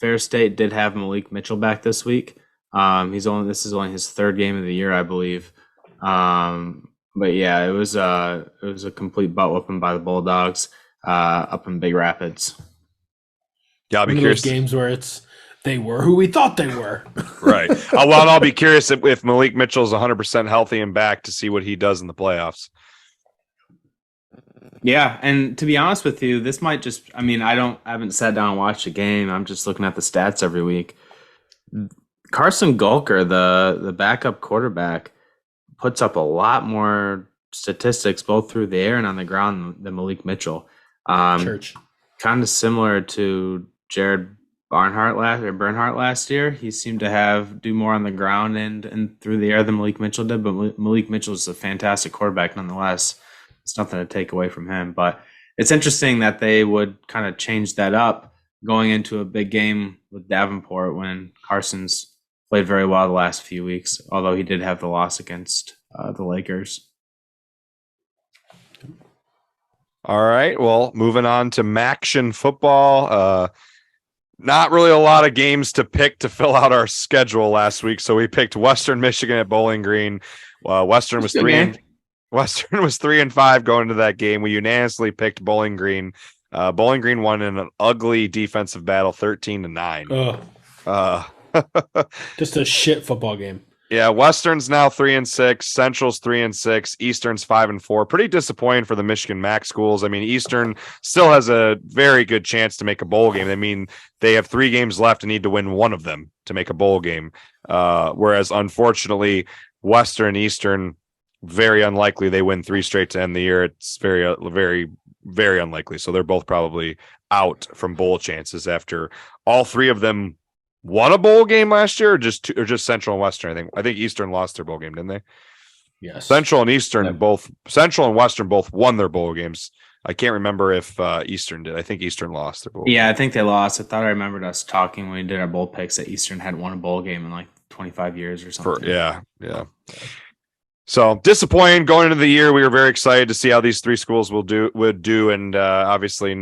Ferris State did have Malik Mitchell back this week. This is only his third game of the year, I believe. But yeah, it was a complete butt whooping by the Bulldogs up in Big Rapids. Yeah, I'll be curious. Those games where they were who we thought they were. Right. Well, I'll be curious if Malik Mitchell's 100% healthy and back to see what he does in the playoffs. Yeah, and to be honest with you, this might just, I haven't sat down and watched a game. I'm just looking at the stats every week. Carson Gulker, the backup quarterback, puts up a lot more statistics both through the air and on the ground than Malik Mitchell. Kind of similar to Jared Bernhardt last year. He seemed to do more on the ground and through the air than Malik Mitchell did, but Malik Mitchell is a fantastic quarterback nonetheless. It's nothing to take away from him, but it's interesting that they would kind of change that up going into a big game with Davenport when Carson's played very well the last few weeks, although he did have the loss against the Lakers. All right. Well, moving on to MACtion football. Not really a lot of games to pick to fill out our schedule last week, so we picked Western Michigan at Bowling Green. Western was 3-5 going into that game. We unanimously picked Bowling Green. Bowling Green won in an ugly defensive battle, 13-9. Just a shit football game. Yeah, Western's now 3-6, Central's 3-6, Eastern's 5-4. Pretty disappointing for the Michigan MAC schools. Eastern still has a very good chance to make a bowl game. They have 3 games left and need to win one of them to make a bowl game. Whereas unfortunately, Western and Eastern, very unlikely they win 3 straight to end the year. It's very, very, very unlikely. So they're both probably out from bowl chances after all 3 of them won a bowl game last year, or just Central and Western. I think Eastern lost their bowl game, didn't they? Yes. Central and Eastern Central and Western both won their bowl games. I can't remember if Eastern did. I think Eastern lost their bowl. Yeah, I think they lost. I thought I remembered us talking when we did our bowl picks that Eastern had won a bowl game in like 25 years or something. Yeah. So disappointing going into the year. We were very excited to see how these 3 schools would do, and obviously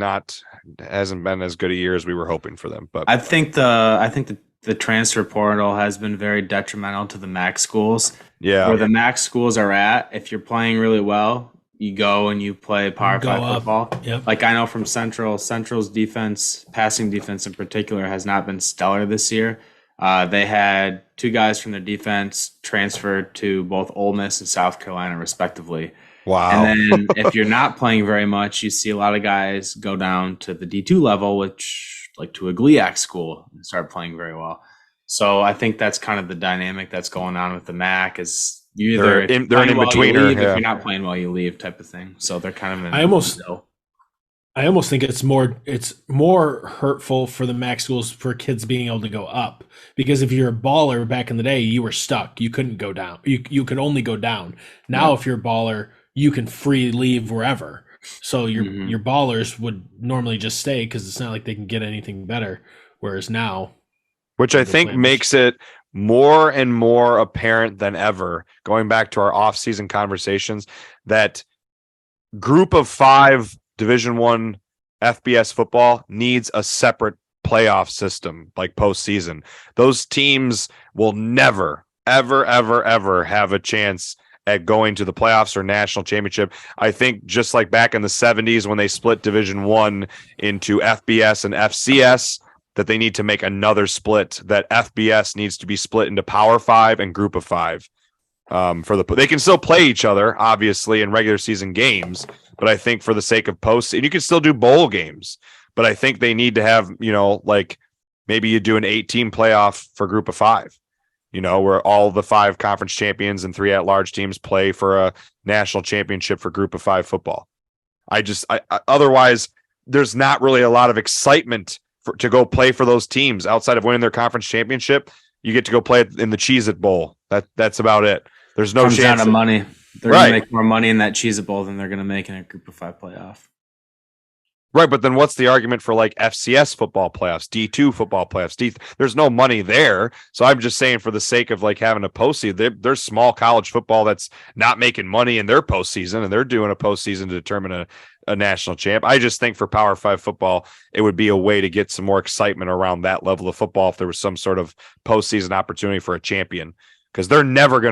hasn't been as good a year as we were hoping for them. But I think the transfer portal has been very detrimental to the MAC schools. Yeah, where the MAC schools are at, if you're playing really well, you go and you play Power 5 football. Yep. Like I know from Central's defense, passing defense in particular, has not been stellar this year. They had 2 guys from their defense transferred to both Ole Miss and South Carolina, respectively. Wow. And then if you're not playing very much, you see a lot of guys go down to the D2 level, which like to a GLIAC school, and start playing very well. So I think that's kind of the dynamic that's going on with the MAC is they're in betweener. If you're not playing well, you leave type of thing. So they're kind of in I almost think it's more hurtful for the MAC schools for kids being able to go up, because if you're a baller back in the day, you were stuck. You couldn't go down. You could only go down. Now, if you're a baller, you can free leave wherever. So your ballers would normally just stay because it's not like they can get anything better. Whereas now, which I think makes it more and more apparent than ever, going back to our off-season conversations, that group of 5 Division I FBS football needs a separate playoff system like postseason. Those teams will never, ever, ever, ever have a chance at going to the playoffs or national championship. I think just like back in the 70s when they split Division I into FBS and FCS, that they need to make another split, that FBS needs to be split into Power 5 and Group of 5. They can still play each other, obviously, in regular season games, but I think for the sake of post, and you can still do bowl games, but I think they need to have, like maybe you do an 8-team playoff for Group of 5, where all the 5 conference champions and 3 at-large teams play for a national championship for Group of 5 football. Otherwise, there's not really a lot of excitement to go play for those teams outside of winning their conference championship. You get to go play in the Cheez-It Bowl. That's about it. There's no chance. Out of money. They're going to make more money in that Cheez-It Bowl than they're going to make in a Group of 5 playoff. Right, but then what's the argument for like FCS football playoffs, D2 football playoffs? There's no money there. So I'm just saying for the sake of like having a postseason, there's small college football that's not making money in their postseason, and they're doing a postseason to determine a national champ. I just think for Power 5 football, it would be a way to get some more excitement around that level of football if there was some sort of postseason opportunity for a champion. Because they're never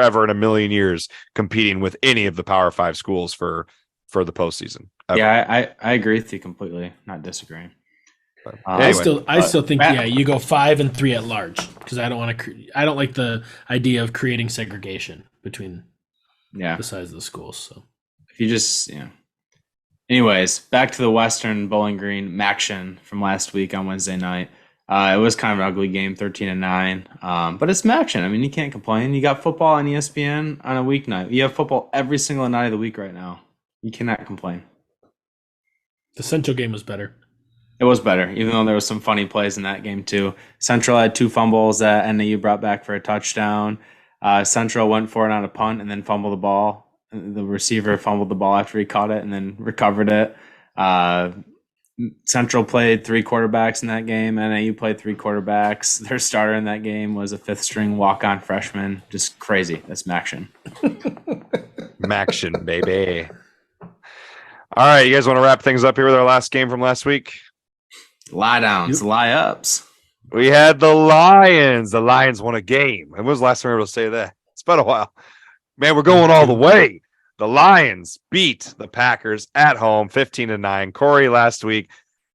ever in a million years competing with any of the Power 5 schools for the postseason. Ever. Yeah, I agree with you completely. Not disagreeing. Anyway, I still think you go 5 and 3 at large because I don't want to. I don't like the idea of creating segregation between the size of the schools. So if you just Anyways, back to the Western Bowling Green Maction from last week on Wednesday night. It was kind of an ugly game, 13-9. But it's Maction. I mean, you can't complain. You got football on ESPN on a weeknight. You have football every single night of the week right now. You cannot complain. The Central game was better. It was better, even though there was some funny plays in that game too. Central had 2 fumbles that NAU brought back for a touchdown. Central went for it on a punt and then fumbled the ball. The receiver fumbled the ball after he caught it and then recovered it. Central played 3 quarterbacks in that game. NAU played 3 quarterbacks. Their starter in that game was a 5th-string walk-on freshman. Just crazy. That's Maction. Maction, baby. All right, you guys want to wrap things up here with our last game from last week? Lie downs, lie ups. We had the Lions. The Lions won a game. When was the last time we were able to say that? It's been a while. Man, we're going all the way. The Lions beat the Packers at home 15-9. Kory last week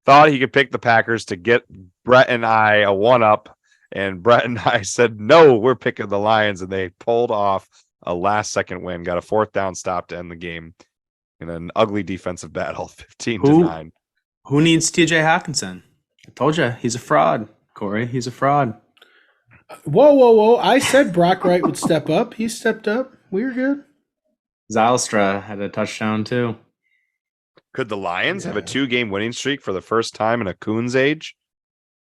thought he could pick the Packers to get Brett and I a 1-up. And Brett and I said, no, we're picking the Lions. And they pulled off a last-second win, got a 4th down stop to end the game in an ugly defensive battle, 15-9. Who needs TJ Hawkinson? I told you, he's a fraud, Kory. He's a fraud. Whoa. I said Brock Wright would step up. He stepped up. We were good. Zylstra had a touchdown, too. Could the Lions have a 2-game winning streak for the first time in a Coon's age?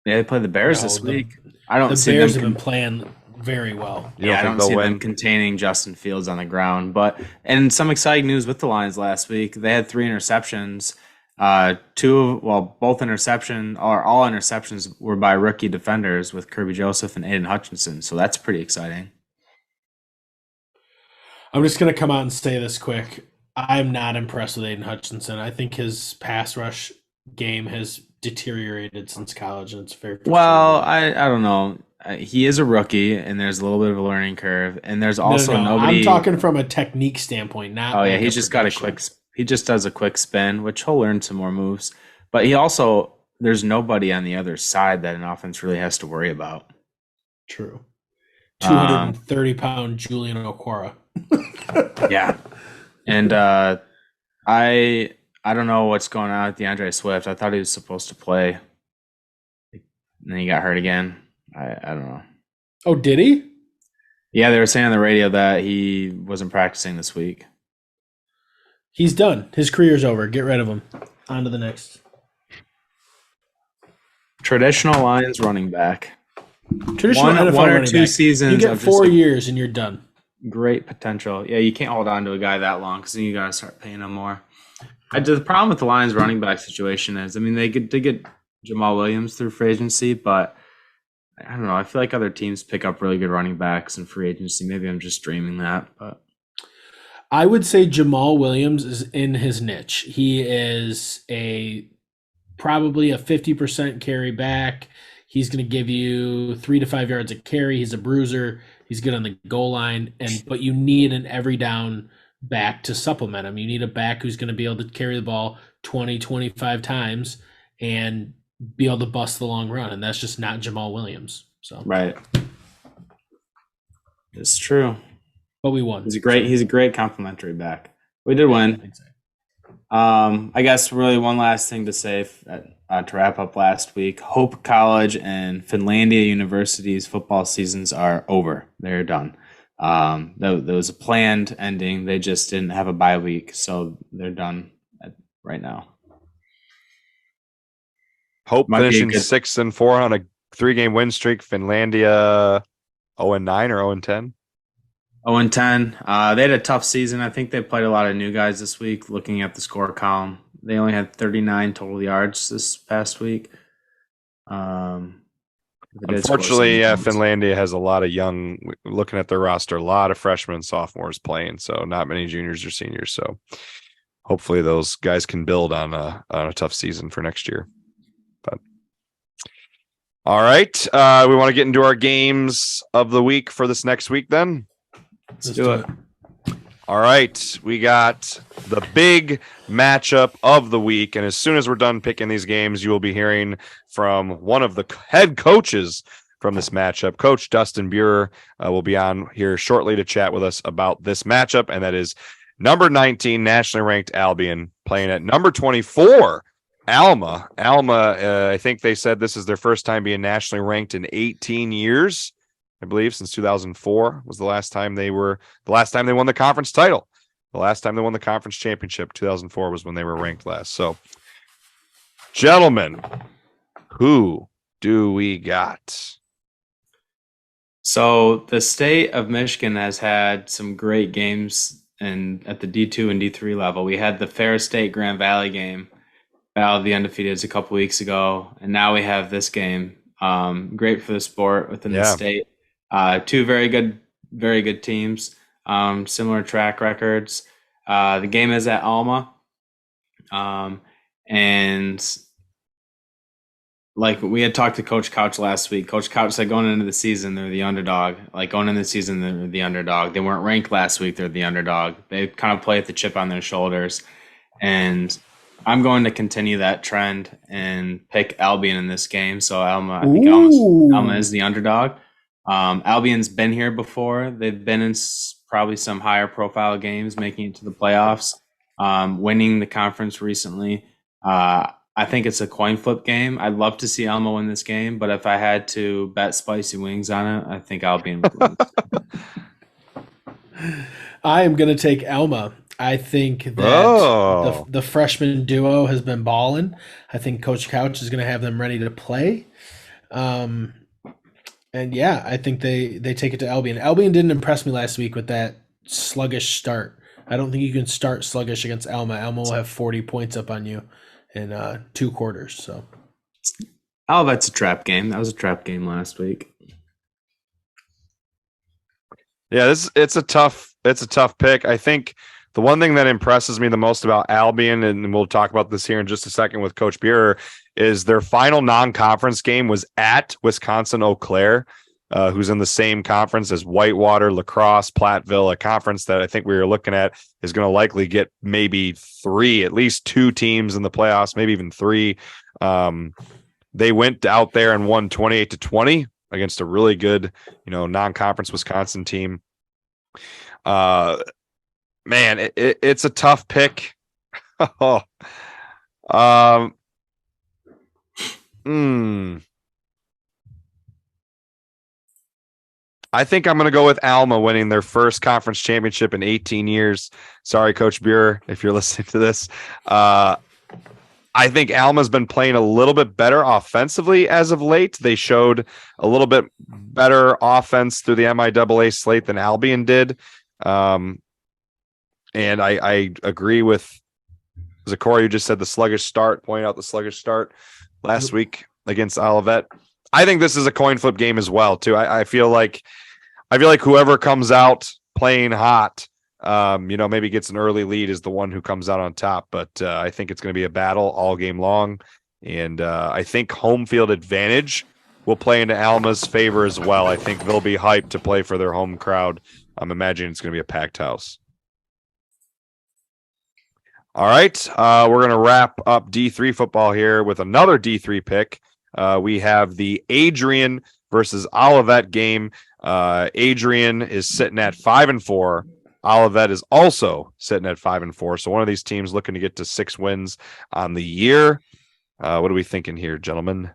Yeah, they play the Bears this week. I don't the see Bears them have been playing very well. I don't see them containing Justin Fields on the ground. And some exciting news with the Lions last week. They had 3 interceptions. All interceptions were by rookie defenders with Kirby Joseph and Aiden Hutchinson. So that's pretty exciting. I'm just going to come out and say this quick. I'm not impressed with Aiden Hutchinson. I think his pass rush game has deteriorated since college, and it's very frustrating. Well, I don't know. He is a rookie, and there's a little bit of a learning curve, and there's also nobody. I'm talking from a technique standpoint, not. Oh yeah, he's just got a quick. He just does a quick spin, which he'll learn some more moves. But there's nobody on the other side that an offense really has to worry about. True. 230-pound Julian Okwara. Yeah, and I don't know what's going on with DeAndre Swift. I thought he was supposed to play, and then he got hurt again. I don't know. Oh, did he? Yeah, they were saying on the radio that he wasn't practicing this week. He's done. His career's over. Get rid of him. On to the next. Traditional Lions running back. Traditional NFL one or running two back. Seasons. You get 4 years and you're done. Great potential. Yeah, you can't hold on to a guy that long because then you got to start paying him more. The problem with the Lions running back situation is, I mean, they get Jamal Williams through free agency, but I don't know. I feel like other teams pick up really good running backs in free agency. Maybe I'm just dreaming that, but I would say Jamal Williams is in his niche. He is probably a 50% carry back. He's going to give you 3 to 5 yards a carry. He's a bruiser. He's good on the goal line, but you need an every down back to supplement him. You need a back who's going to be able to carry the ball 20, 25 times and be able to bust the long run, and that's just not Jamal Williams. So right, it's true. But we won. He's a great complimentary back. We did win. I guess really one last thing to say to wrap up last week. Hope College and Finlandia University's football seasons are over. They're done. There was a planned ending. They just didn't have a bye week, so they're done right now. Hope finishing 6-4 on a 3-game win streak. Finlandia 0-9 or 0-10. 0-10. They had a tough season. I think they played a lot of new guys this week. Looking at the score column, They only had 39 total yards this past week. Unfortunately, Finlandia has a lot of young, looking at their roster, a lot of freshmen and sophomores playing, so not many juniors or seniors. So hopefully those guys can build on a tough season for next year. But all right, we want to get into our games of the week for this next week then. Let's do it. All right, we got the big matchup of the week, and as soon as we're done picking these games, you will be hearing from one of the head coaches from this matchup. Coach Dustin Beurer will be on here shortly to chat with us about this matchup, and that is number 19 nationally ranked Albion playing at number 24 Alma. I think they said this is their first time being nationally ranked in 18 years. I believe since 2004 was the last time they won the conference title. The last time they won the conference championship, 2004 was when they were ranked last. So, gentlemen, who do we got? So the state of Michigan has had some great games at the D2 and D3 level. We had the Ferris State Grand Valley game, Battle of the Undefeateds a couple weeks ago, and now we have this game. Great for the sport within the state. Two very good teams, similar track records. The game is at Alma. And like we had talked to Coach Couch last week. Coach Couch said going into the season, they're the underdog. Like going into the season, they're the underdog. They weren't ranked last week. They're the underdog. They kind of play with the chip on their shoulders. And I'm going to continue that trend and pick Albion in this game. So I think Alma is the underdog. Albion's been here before. They've been in probably some higher profile games, making it to the playoffs, winning the conference recently. I think it's a coin flip game. I'd love to see Alma win this game, but if I had to bet spicy wings on it, I think Albion would win. I am going to take Alma. I think that the freshman duo has been balling. I think Coach Couch is going to have them ready to play. And yeah, I think they take it to Albion. Albion didn't impress me last week with that sluggish start. I don't think you can start sluggish against Alma. Alma will have 40 points up on you in 2 quarters. So, that's a trap game. That was a trap game last week. Yeah, it's a tough pick. I think the one thing that impresses me the most about Albion, and we'll talk about this here in just a second with Coach Beurer, is their final non-conference game was at Wisconsin-Eau Claire, who's in the same conference as Whitewater, La Crosse, Platteville, a conference that I think we were looking at is going to likely get maybe at least 2 teams in the playoffs, maybe even 3. They went out there and won 28-20 against a really good, non-conference Wisconsin team. Man, it's a tough pick. I think I'm going to go with Alma winning their first conference championship in 18 years. Sorry, Coach Beurer, if you're listening to this. I think Alma's been playing a little bit better offensively as of late. They showed a little bit better offense through the MIAA slate than Albion did. And I agree with Kory, who just said the sluggish start, pointing out the sluggish start last week against Olivet. I think this is a coin flip game as well, too. I feel like whoever comes out playing hot, maybe gets an early lead is the one who comes out on top. But I think it's going to be a battle all game long. And I think home field advantage will play into Alma's favor as well. I think they'll be hyped to play for their home crowd. I'm imagining it's going to be a packed house. All right, we're going to wrap up D3 football here with another D3 pick. We have the Adrian versus Olivet game. Adrian is sitting at 5-4. Olivet is also sitting at 5-4. So one of these teams looking to get to 6 wins on the year. What are we thinking here, gentlemen?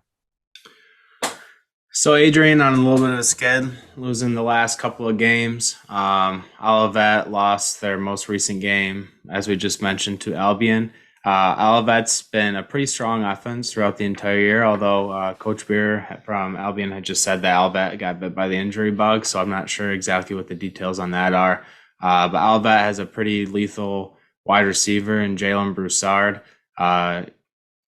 So Adrian on a little bit of a skid, losing the last couple of games. Olivet lost their most recent game, as we just mentioned, to Albion. Olivet's been a pretty strong offense throughout the entire year, although Coach Beurer from Albion had just said that Olivet got bit by the injury bug, so I'm not sure exactly what the details on that are. But Olivet has a pretty lethal wide receiver in Jalen Broussard.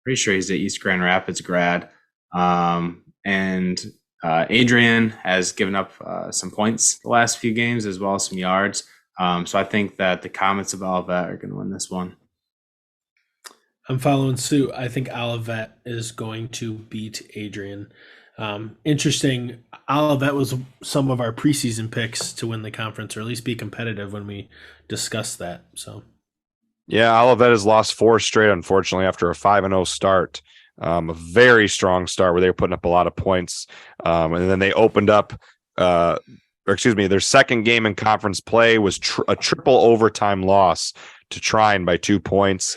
Pretty sure he's the East Grand Rapids grad. And Adrian has given up some points the last few games as well as some yards. So I think that the Comets of Olivet are going to win this one. I'm following suit. I think Olivet is going to beat Adrian. Interesting. Olivet was some of our preseason picks to win the conference, or at least be competitive when we discussed that. So, yeah, Olivet has lost 4 straight, unfortunately, after a 5-0 start. A very strong start where they were putting up a lot of points, and then they opened up. Their second game in conference play was a triple overtime loss to Trine by 2 points.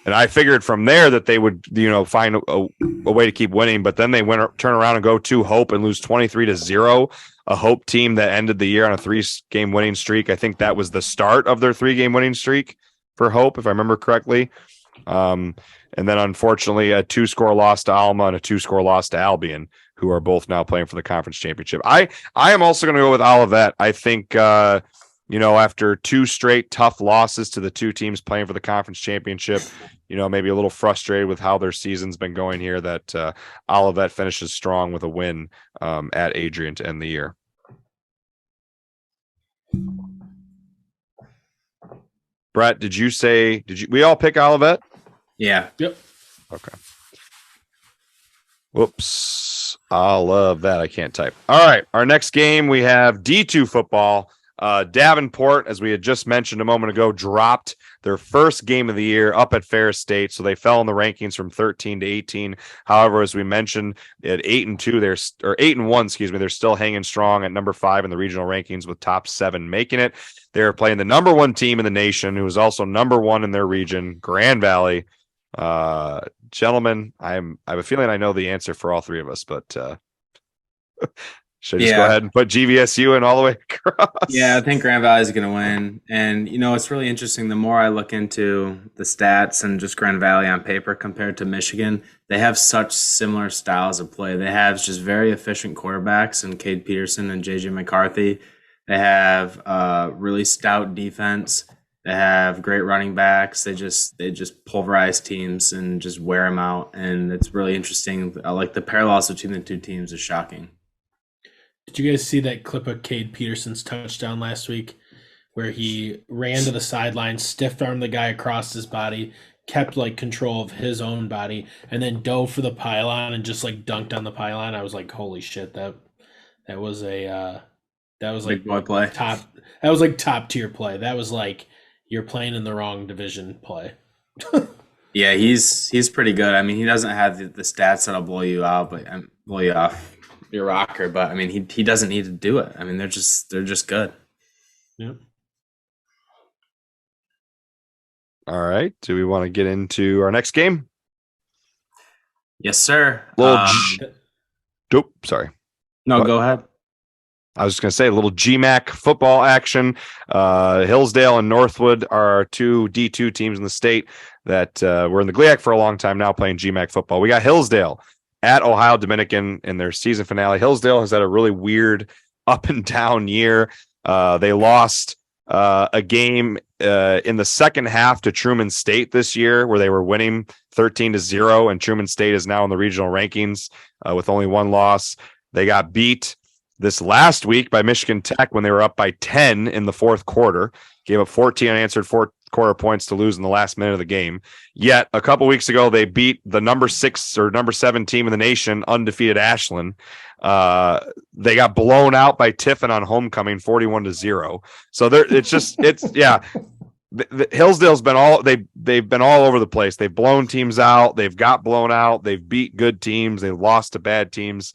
And I figured from there that they would, find a way to keep winning. But then they turn around and go to Hope and lose 23-0. A Hope team that ended the year on a 3-game winning streak. I think that was the start of their 3-game winning streak for Hope, if I remember correctly. And then, unfortunately, a 2-score loss to Alma and a 2-score loss to Albion, who are both now playing for the conference championship. I am also going to go with Olivet. I think, after 2 straight tough losses to the 2 teams playing for the conference championship, maybe a little frustrated with how their season's been going here, that Olivet finishes strong with a win at Adrian to end the year. Brett, we all pick Olivet? Yeah. Yep. Okay. Whoops. I love that. I can't type. All right. Our next game, we have D2 football. Davenport, as we had just mentioned a moment ago, dropped their first game of the year up at Ferris State. So they fell in the rankings from 13 to 18. However, as we mentioned, at 8-2, 8-1, they're still hanging strong at number 5 in the regional rankings with top 7 making it. They're playing the number 1 team in the nation, who is also number 1 in their region, Grand Valley. Gentlemen, I have a feeling I know the answer for all 3 of us, but should I just go ahead and put GVSU in all the way across? Yeah, I think Grand Valley is going to win. And, it's really interesting. The more I look into the stats and just Grand Valley on paper compared to Michigan, they have such similar styles of play. They have just very efficient quarterbacks in Cade Peterson and JJ McCarthy. They have really stout defense. They have great running backs. They just pulverize teams and just wear them out. And it's really interesting. Like the parallels between the 2 teams is shocking. Did you guys see that clip of Cade Peterson's touchdown last week where he ran to the sideline, stiff-armed the guy across his body, kept control of his own body, and then dove for the pylon and just dunked on the pylon? I was like, holy shit, that was Big boy play. Top tier play. That was you're playing in the wrong division play. Yeah, he's pretty good. I mean, he doesn't have the stats that'll blow you out, but blow you off your rocker. But I mean, he doesn't need to do it. I mean, they're just good. Yeah. All right. Do we want to get into our next game? Yes, sir. Sorry. No, go ahead. I was just going to say a little GMAC football action. Hillsdale and Northwood are our 2 D2 teams in the state that were in the GLIAC for a long time now playing GMAC football. We got Hillsdale at Ohio Dominican in their season finale. Hillsdale has had a really weird up and down year. They lost a game in the second half to Truman State this year where they were winning 13-0, and Truman State is now in the regional rankings with only 1 loss. They got beat this last week by Michigan Tech when they were up by 10 in the 4th quarter, gave up 14 unanswered 4th quarter points to lose in the last minute of the game. Yet a couple weeks ago, they beat the number 6 or number 7 team in the nation, undefeated Ashland. They got blown out by Tiffin on homecoming 41-0. So Hillsdale's been they've been all over the place. They've blown teams out. They've got blown out. They've beat good teams. They've lost to bad teams.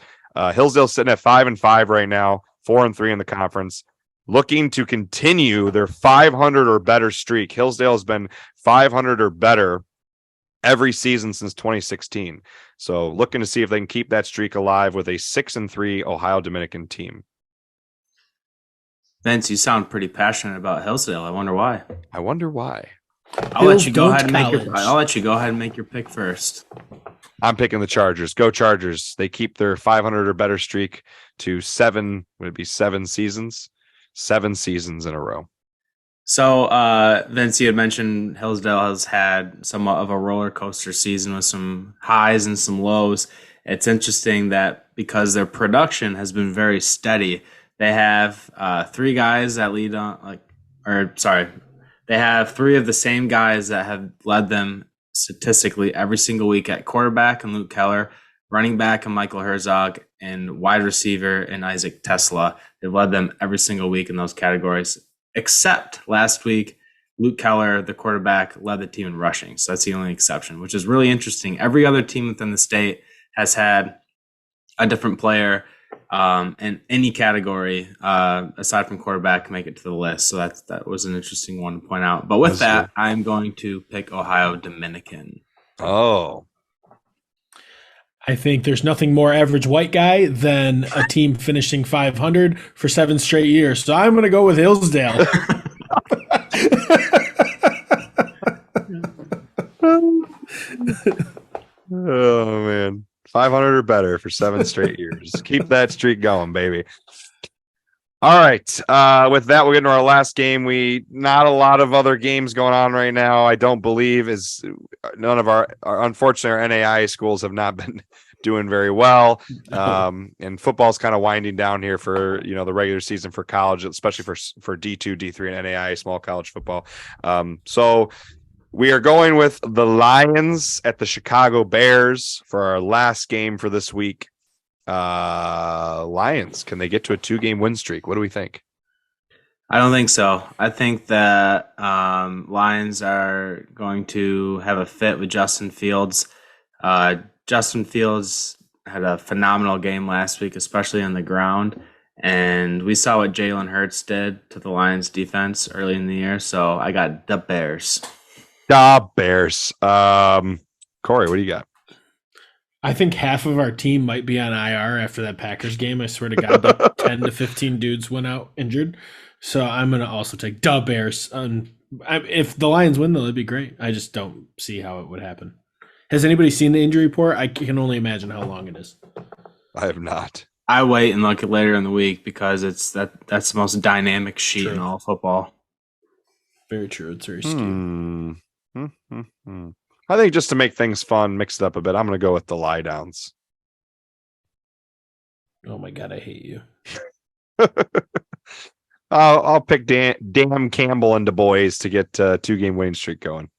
Hillsdale's sitting at 5-5 right now, 4-3 in the conference, looking to continue their 500 or better streak. Hillsdale has been 500 or better every season since 2016. So looking to see if they can keep that streak alive with a 6-3 Ohio Dominican team. Vince, you sound pretty passionate about Hillsdale. I wonder why. I'll let you go ahead and make your pick first. I'm picking the Chargers. Go Chargers. They keep their 500 or better streak to 7. Would it be 7 seasons? 7 seasons in a row. So, Vince, you had mentioned Hillsdale has had somewhat of a roller coaster season with some highs and some lows. It's interesting that because their production has been very steady, they have three guys that lead on, they have three of the same guys that have led them statistically every single week at quarterback and Luke Keller, running back and Michael Herzog, and wide receiver and Isaac Tesla. They've led them every single week in those categories. Except last week, Luke Keller, the quarterback, led the team in rushing. So that's the only exception, which is really interesting. Every other team within the state has had a different player in any category aside from quarterback make it to the list. So that was an interesting one to point out. But with that, I'm going to pick Ohio Dominican. Oh. I think there's nothing more average white guy than a team finishing 500 for 7 straight years. So I'm going to go with Hillsdale. Oh, man. 500 or better for 7 straight years. Keep that streak going, baby. All right. With that, we'll get into our last game. Not a lot of other games going on right now. I don't believe is none of our unfortunately, our NAIA schools have not been doing very well. And football's kind of winding down here for, the regular season for college, especially for D2, D3 and NAIA small college football. So we are going with the Lions at the Chicago Bears for our last game for this week. Lions, can they get to a 2-game win streak? What do we think? I don't think so. I think that Lions are going to have a fit with Justin Fields. Justin Fields had a phenomenal game last week, especially on the ground. And we saw what Jalen Hurts did to the Lions defense early in the year. So I got the Bears. The Bears. Kory, what do you got? I think half of our team might be on IR after that Packers game. I swear to God, like 10 to 15 dudes went out injured. So I'm going to also take the Bears. If the Lions win, though, that'd be great. I just don't see how it would happen. Has anybody seen the injury report? I can only imagine how long it is. I have not. I wait and look at later in the week because that's the most dynamic sheet in all football. Very true. It's very skewed. I think just to make things fun, mix it up a bit, I'm going to go with the lie downs. Oh my God, I hate you. I'll pick Dan Campbell and Du Bois to get 2-game winning streak going.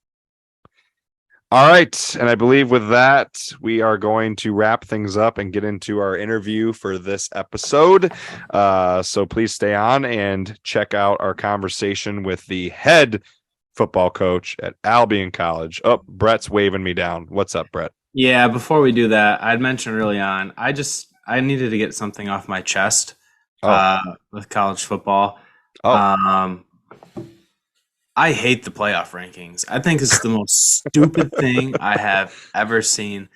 All right. And I believe with that, we are going to wrap things up and get into our interview for this episode. So please stay on and check out our conversation with the head football coach at Albion College. Oh, Brett's waving me down. What's up, Brett? Yeah, before we do that, I'd mentioned early on, I needed to get something off my chest with college football. I hate the playoff rankings. I think it's the most stupid thing I have ever seen.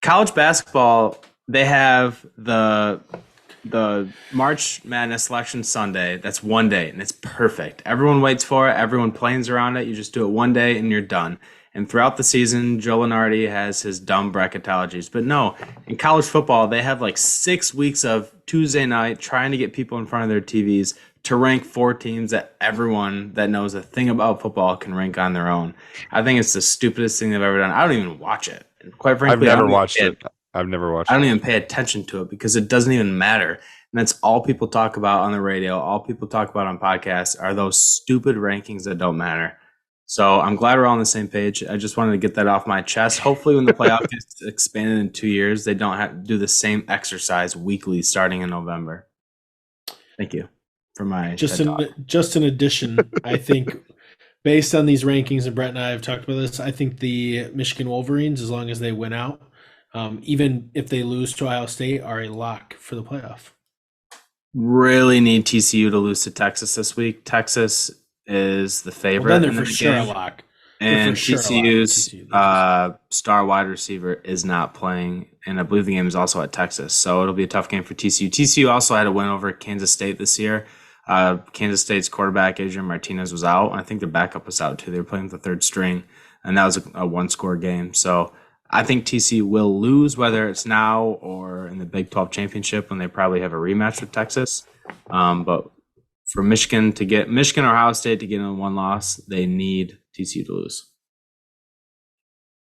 College basketball, they have the March Madness Selection Sunday. That's one day, and it's perfect. Everyone waits for it. Everyone plans around it. You just do it one day, and you're done. And throughout the season, Joe Lunardi has his dumb bracketologies. But no, in college football, they have like 6 weeks of Tuesday night trying to get people in front of their TVs to rank 4 teams that everyone that knows a thing about football can rank on their own. I think it's the stupidest thing they've ever done. I don't even watch it. And quite frankly, I've never watched it. I don't even pay attention to it because it doesn't even matter. And that's all people talk about on the radio. All people talk about on podcasts are those stupid rankings that don't matter. So I'm glad we're all on the same page. I just wanted to get that off my chest. Hopefully when the playoff gets expanded in 2 years, they don't have to do the same exercise weekly starting in November. Thank you for my just an addition. I think based on these rankings, and Brett and I have talked about this, I think the Michigan Wolverines, as long as they win out, even if they lose to Ohio State, are a lock for the playoff. Really need TCU to lose to Texas this week. Texas is the favorite. Well, then they're for sure a lock. And TCU's star wide receiver is not playing, and I believe the game is also at Texas, so it'll be a tough game for TCU. TCU also had a win over Kansas State this year. Kansas State's quarterback, Adrian Martinez, was out. I think their backup was out, too. They were playing with the third string, and that was a one-score game. So I think TCU will lose, whether it's now or in the Big 12 championship when they probably have a rematch with Texas. But for Michigan or Ohio State to get in one loss, they need TCU to lose.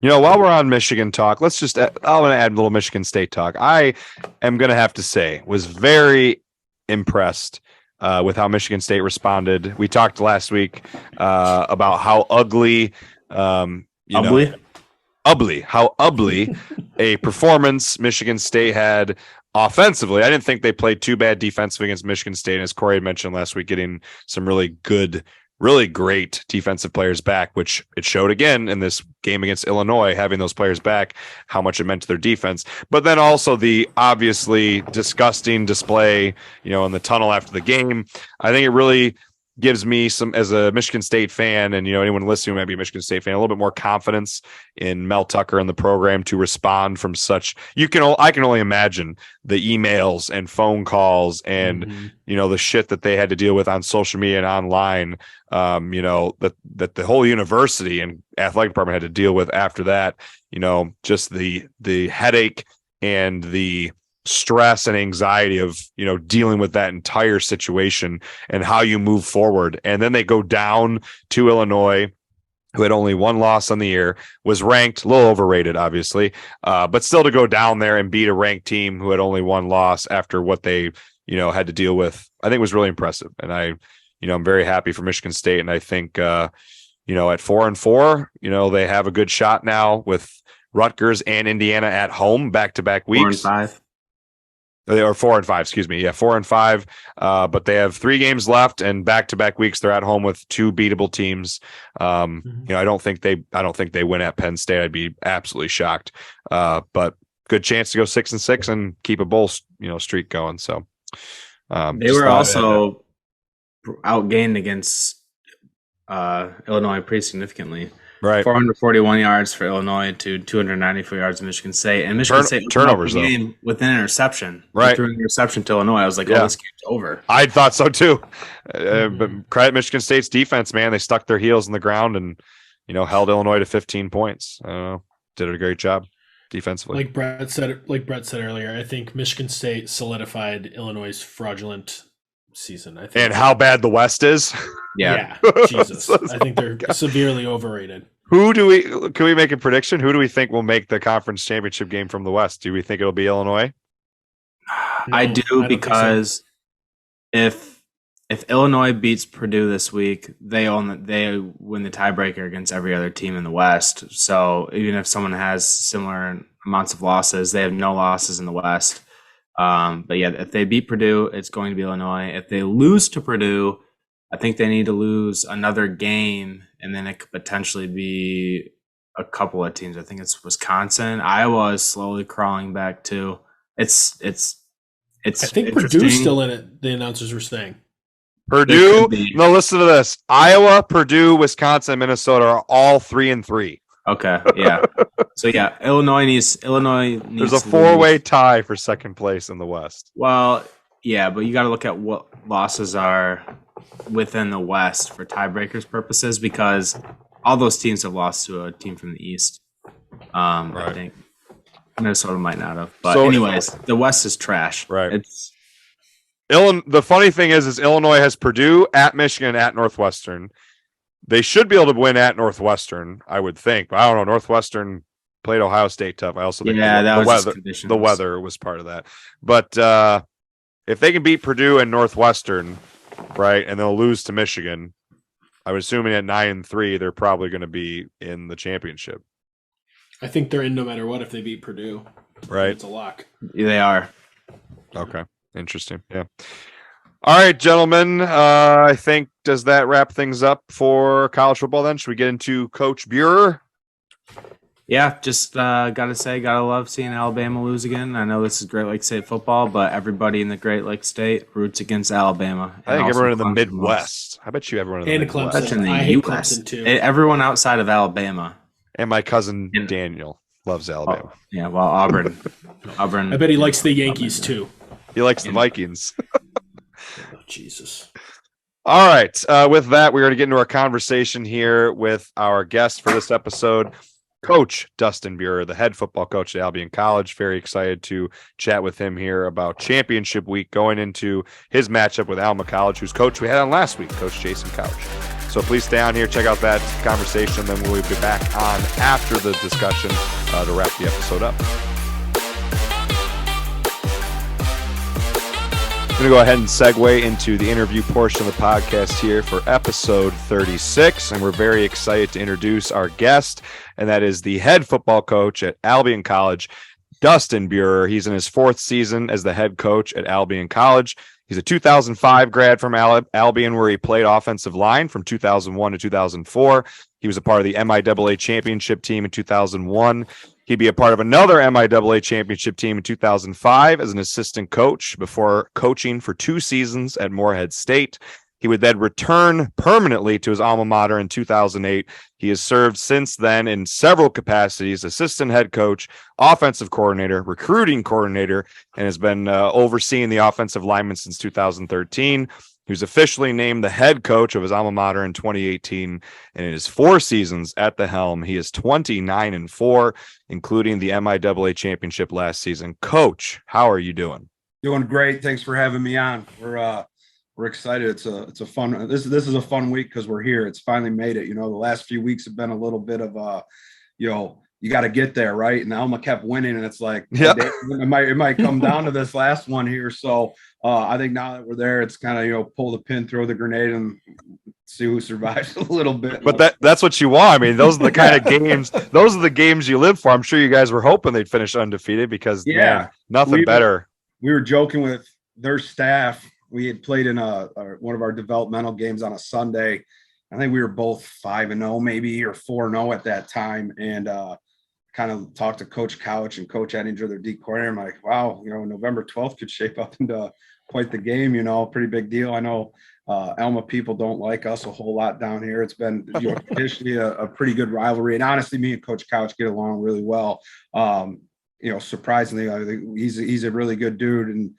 While we're on Michigan talk, I want to add a little Michigan State talk. I am going to have to say, was very impressed with how Michigan State responded. We talked last week about how ugly, how ugly a performance Michigan State had offensively. I didn't think they played too bad defensively against Michigan State. And as Kory had mentioned last week, getting some really great defensive players back, which it showed again in this game against Illinois, having those players back, how much it meant to their defense. But then also the obviously disgusting display, in the tunnel after the game. I think it really gives me some, as a Michigan State fan, and anyone listening who might be a Michigan State fan, a little bit more confidence in Mel Tucker and the program to respond from such. I can only imagine the emails and phone calls and the shit that they had to deal with on social media and online. That the whole university and athletic department had to deal with after that. Just the headache and the stress and anxiety of dealing with that entire situation and how you move forward. And then they go down to Illinois, who had only one loss on the year, was ranked a little overrated, obviously, but still to go down there and beat a ranked team who had only one loss after what they had to deal with, I think was really impressive. And I'm very happy for Michigan State, and I think at 4-4, they have a good shot now with Rutgers and Indiana at home back-to-back weeks. 4-5. Or 4-5, excuse me. Yeah, 4-5. But they have 3 games left, and back-to-back weeks they're at home with 2 beatable teams. I don't think they win at Penn State. I'd be absolutely shocked. But good chance to go 6-6 and keep a bowl streak going. So they were also outgained against Illinois pretty significantly. Right, 441 yards for Illinois to 294 yards in Michigan State, and Michigan State turnovers game with an interception. Right, they threw an interception to Illinois. I was like, "Oh, this game's over." I thought so too. But credit Michigan State's defense, man. They stuck their heels in the ground and held Illinois to 15 points. Did a great job defensively. Like Brett said earlier, I think Michigan State solidified Illinois' fraudulent season. I think, and how bad the West is. Yeah. Jesus. I think they're severely overrated. Can we make a prediction? Who do we think will make the conference championship game from the West? Do we think it'll be Illinois? No, I do, because if Illinois beats Purdue this week, they win the tiebreaker against every other team in the West. So even if someone has similar amounts of losses, they have no losses in the West. But yeah, if they beat Purdue, it's going to be Illinois. If they lose to Purdue, I think they need to lose another game, and then it could potentially be a couple of teams. I think it's Wisconsin. Iowa is slowly crawling back too. It's. I think Purdue's still in it. The announcers were saying Purdue. No, listen to this: Iowa, Purdue, Wisconsin, Minnesota are all 3-3. Okay, yeah. So yeah, Illinois needs. There's a 4-way tie for second place in the West. Well, yeah, but you got to look at what losses are within the West for tiebreakers purposes, because all those teams have lost to a team from the East. Right. I think Minnesota might not have, but anyways, the West is trash. Right. The funny thing is Illinois has Purdue, at Michigan, at Northwestern. They should be able to win at Northwestern, I would think. But I don't know. Northwestern played Ohio State tough. I also think the weather was part of that. But if they can beat Purdue and Northwestern, right, and they'll lose to Michigan, I would assume at 9-3, they're probably going to be in the championship. I think they're in no matter what if they beat Purdue. Right. It's a lock. Yeah, they are. Okay. Interesting. Yeah. All right, gentlemen. I think, does that wrap things up for college football then? Should we get into Coach Beurer? Yeah, just gotta love seeing Alabama lose again. I know this is Great Lakes State football, but everybody in the Great Lakes State roots against Alabama. I think everyone in the Midwest. I bet you everyone in the Midwest. Clemson. In the I hate US. Clemson too. Everyone outside of Alabama. And my cousin Daniel loves Alabama. Oh, yeah, well, Auburn. I bet he likes the Yankees too. He likes the Vikings. Oh, Jesus. All right. With that, we're going to get into our conversation here with our guest for this episode. Coach Dustin Beurer, the head football coach at Albion College. Very excited to chat with him here about championship week going into his matchup with Alma College, whose coach we had on last week, Coach Jason Couch. So please stay on here, check out that conversation, then we'll be back on after the discussion to wrap the episode up. I'm going to go ahead and segue into the interview portion of the podcast here for episode 36, and we're very excited to introduce our guest, and that is the head football coach at Albion College, Dustin Beurer. He's in his 4th season as the head coach at Albion College. He's a 2005 grad from Albion, where he played offensive line from 2001 to 2004. He was a part of the MIAA championship team in 2001. He'd be a part of another MIAA championship team in 2005 as an assistant coach before coaching for 2 seasons at Morehead State. He would then return permanently to his alma mater in 2008. He has served since then in several capacities: assistant head coach, offensive coordinator, recruiting coordinator, and has been overseeing the offensive linemen since 2013. He was officially named the head coach of his alma mater in 2018, and in his 4 seasons at the helm, he is 29-4, including the MIAA championship last season. Coach, how are you doing? Doing great. Thanks for having me on. We're excited. It's a fun. This is a fun week because we're here. It's finally made it. You know, the last few weeks have been a little bit of you got to get there, right? And Alma kept winning, and it's like, yeah, it might come down to this last one here. So I think now that we're there, it's kind of pull the pin, throw the grenade, and see who survives a little bit. But that's what you want. I mean, those are the kind of games. Those are the games you live for. I'm sure you guys were hoping they'd finish undefeated because man, nothing better. We were joking with their staff. We had played in one of our developmental games on a Sunday. I think we were both 5-0 maybe, or 4-0 at that time, and kind of talked to Coach Couch and Coach Ettinger, their D coordinator. I'm like, wow, November 12th could shape up into quite the game, pretty big deal. I know Alma people don't like us a whole lot down here. It's been traditionally a pretty good rivalry, and honestly, me and Coach Couch get along really well. Surprisingly, I think he's a really good dude, and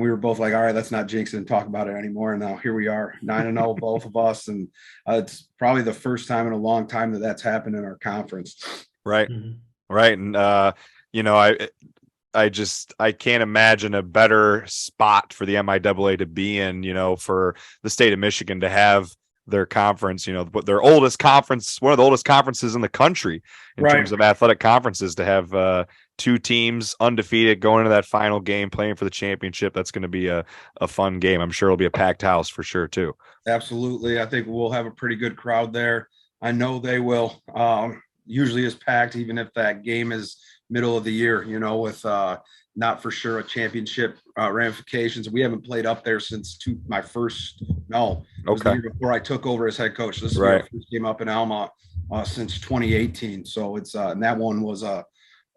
we were both like, all right, let's not jinx it and talk about it anymore. And now here we are, 9-0, both of us, and it's probably the first time in a long time that's happened in our conference. Right. Mm-hmm. Right. And, I can't imagine a better spot for the MIAA to be in, for the state of Michigan to have their conference, their oldest conference, one of the oldest conferences in the country in terms of athletic conferences, to have 2 teams undefeated going into that final game, playing for the championship. That's going to be a fun game. I'm sure it'll be a packed house for sure too. Absolutely. I think we'll have a pretty good crowd there. I know they will. Usually is packed, even if that game is middle of the year, with not for sure a championship ramifications. We haven't played up there since the year before I took over as head coach. This is my first game up in Alma since 2018. So it's and that one was a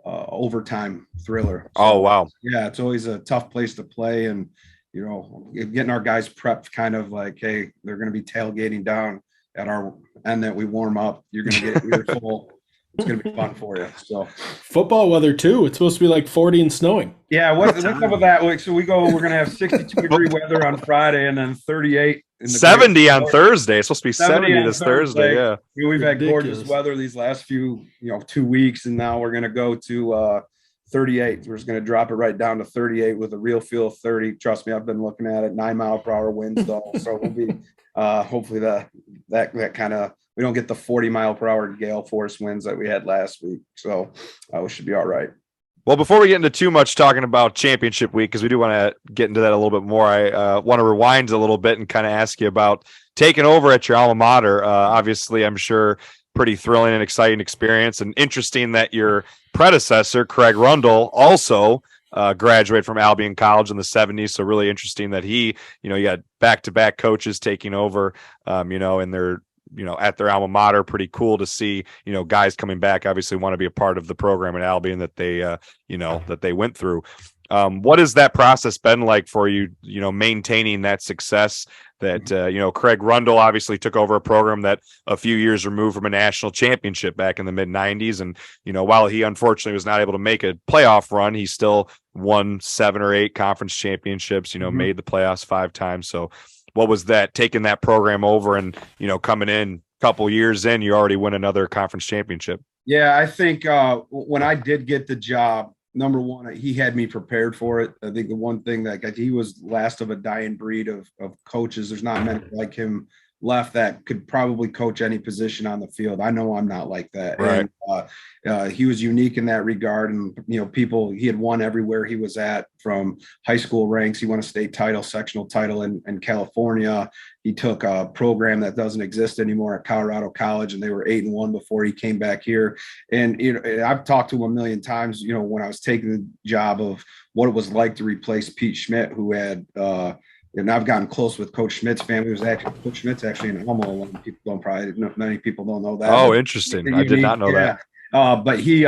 overtime thriller. So, oh wow. Yeah, it's always a tough place to play, and getting our guys prepped, kind of like, hey, they're going to be tailgating down at our end that we warm up. You're going to get your full. It's going to be fun for you. So football weather too. It's supposed to be like 40 and snowing. Yeah. What's up with that? So we're going to have 62-degree weather on Friday, and then 38. 70 on Thursday. It's supposed to be 70 this Thursday. Yeah. We've had gorgeous weather these last few, 2 weeks, and now we're going to go to 38. We're just going to drop it right down to 38 with a real feel of 30. Trust me, I've been looking at it. 9-mile-per-hour winds though, so we'll be hopefully that kind of. We don't get the 40-mile-per-hour gale force winds that we had last week. So we should be all right. Well, before we get into too much talking about championship week, because we do want to get into that a little bit more, I want to rewind a little bit and kind of ask you about taking over at your alma mater. Obviously, I'm sure pretty thrilling and exciting experience, and interesting that your predecessor, Craig Rundle, also graduated from Albion College in the 70s. So really interesting that he, you had back-to-back coaches taking over, and they're, at their alma mater. Pretty cool to see, guys coming back, obviously want to be a part of the program at Albion that they, that they went through. What has that process been like for you, maintaining that success that, Craig Rundle obviously took over a program that a few years removed from a national championship back in the mid 90s. And, while he unfortunately was not able to make a playoff run, he still won 7 or 8 conference championships, made the playoffs 5 times. So what was that, taking that program over and, coming in a couple years in, you already win another conference championship? Yeah, I think when I did get the job, number one, he had me prepared for it. I think the one thing that he was last of a dying breed of coaches. There's not many like him left that could probably coach any position on the field. I know I'm not like that. Right. And he was unique in that regard. And, he had won everywhere he was at, from high school ranks. He won a state title, sectional title in California. He took a program that doesn't exist anymore at Colorado College, and they were 8-1 before he came back here. And I've talked to him a million times, when I was taking the job, of what it was like to replace Pete Schmidt, who had and I've gotten close with Coach Schmidt's family. Coach Schmidt's actually in Alma. Many people don't know that. Oh, interesting. I did not know that. But he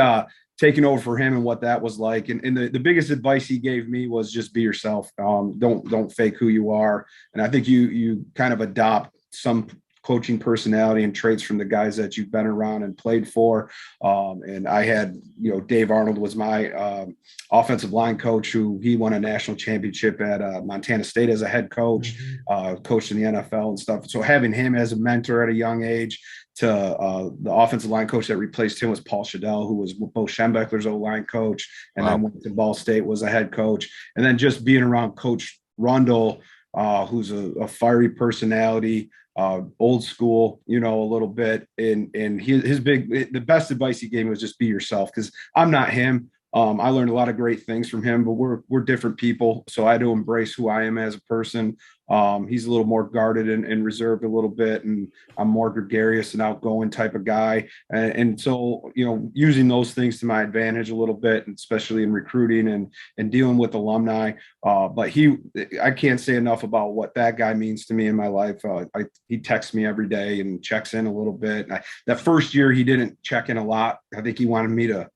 taking over for him and what that was like. And the biggest advice he gave me was just be yourself. Don't fake who you are. And I think you kind of adopt some coaching personality and traits from the guys that you've been around and played for. And I had, Dave Arnold was my offensive line coach, who he won a national championship at Montana State as a head coach, coached in the NFL and stuff. So having him as a mentor at a young age, to the offensive line coach that replaced him was Paul Shadell, who was Bo Schembechler's O-line coach, and then went to Ball State, was a head coach. And then just being around Coach Rundle, who's a fiery personality, old school, a little bit. And the best advice he gave me was just be yourself, because I'm not him. I learned a lot of great things from him, but we're different people. So I had to embrace who I am as a person. He's a little more guarded and reserved a little bit, and I'm more gregarious and outgoing type of guy. And so, using those things to my advantage a little bit, and especially in recruiting and dealing with alumni. But I can't say enough about what that guy means to me in my life. He texts me every day and checks in a little bit. And that first year, he didn't check in a lot. I think he wanted me to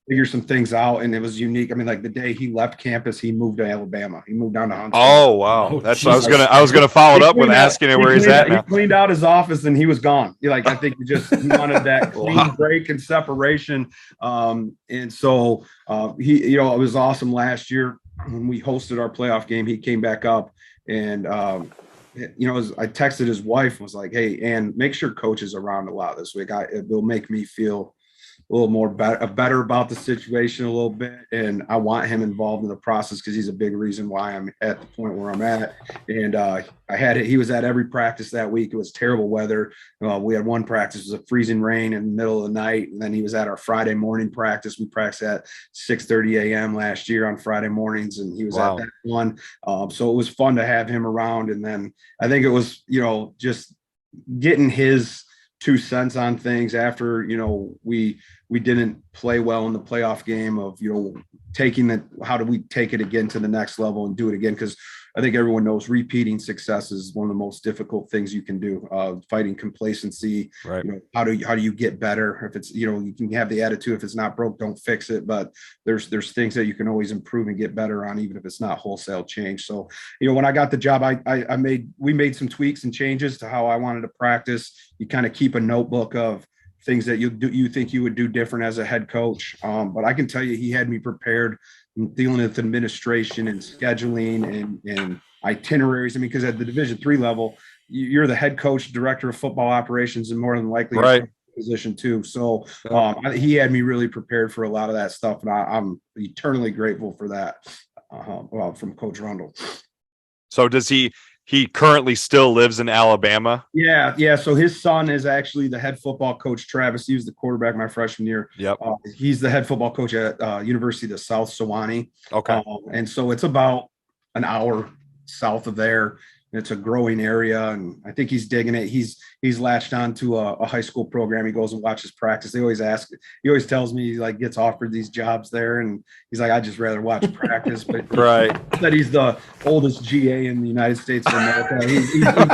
figure some things out, and it was unique. I mean, like the day he left campus, he moved to Alabama. He moved down to Huntsville. Oh wow, that's what I was gonna follow it up with asking him where he's at now. He cleaned out his office and he was gone. I think he wanted that clean break and separation. And so it was awesome last year when we hosted our playoff game. He came back up, and I texted his wife, was like, "Hey, Ann, make sure Coach is around a lot this week. It will make me feel a little more better about the situation a little bit. And I want him involved in the process, because he's a big reason why I'm at the point where I'm at." And he was at every practice that week. It was terrible weather. We had one practice, it was a freezing rain in the middle of the night. And then he was at our Friday morning practice. We practiced at 6:30 a.m. last year on Friday mornings, and he was at that one. So it was fun to have him around. And then I think it was, just getting his 2 cents on things after, we didn't play well in the playoff game, of, how do we take it again to the next level and do it again? Because I think everyone knows repeating success is one of the most difficult things you can do. Fighting complacency, right? How do you get better? If it's, you can have the attitude, if it's not broke, don't fix it. But there's things that you can always improve and get better on, even if it's not wholesale change. So, when I got the job, we made some tweaks and changes to how I wanted to practice. You kind of keep a notebook of things that you think you would do different as a head coach. But I can tell you, he had me prepared in dealing with administration and scheduling and itineraries. I mean, because at the Division III level, you're the head coach, director of football operations, and more than likely position too. So he had me really prepared for a lot of that stuff. And I'm eternally grateful for that from Coach Rundle. So does he currently still lives in Alabama? Yeah. So his son is actually the head football coach, Travis. He was the quarterback my freshman year. Yep. He's the head football coach at University of South Sewanee. Okay. And so it's about an hour south of there. It's a growing area, and I think he's digging it. He's latched on to a high school program. He goes and watches practice. He always tells me he gets offered these jobs there, and he's like, I'd just rather watch practice. But that he's the oldest GA in the United States of America. He's good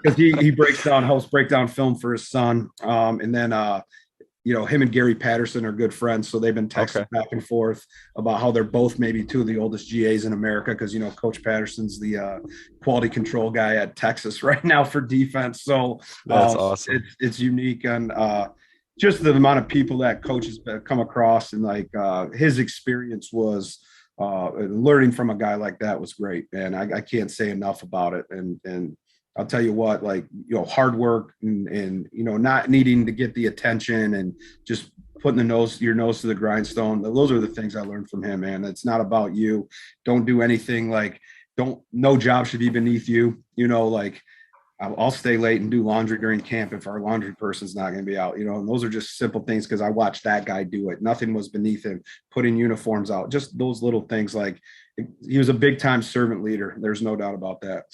because he helps break down film for his son. And then him and Gary Patterson are good friends. So they've been texting back and forth about how they're both maybe 2 of the oldest GAs in America. Because, Coach Patterson's the quality control guy at Texas right now for defense. So that's awesome. It's unique. And just the amount of people that Coach has come across, and his experience was learning from a guy like that was great. And I can't say enough about it. And I'll tell you what, like, hard work and not needing to get the attention and just putting your nose to the grindstone. Those are the things I learned from him, man. It's not about you. Don't do anything no job should be beneath you. Like, I'll stay late and do laundry during camp if our laundry person's not going to be out, and those are just simple things because I watched that guy do it. Nothing was beneath him, putting uniforms out, just those little things. Like, he was a big time servant leader. There's no doubt about that.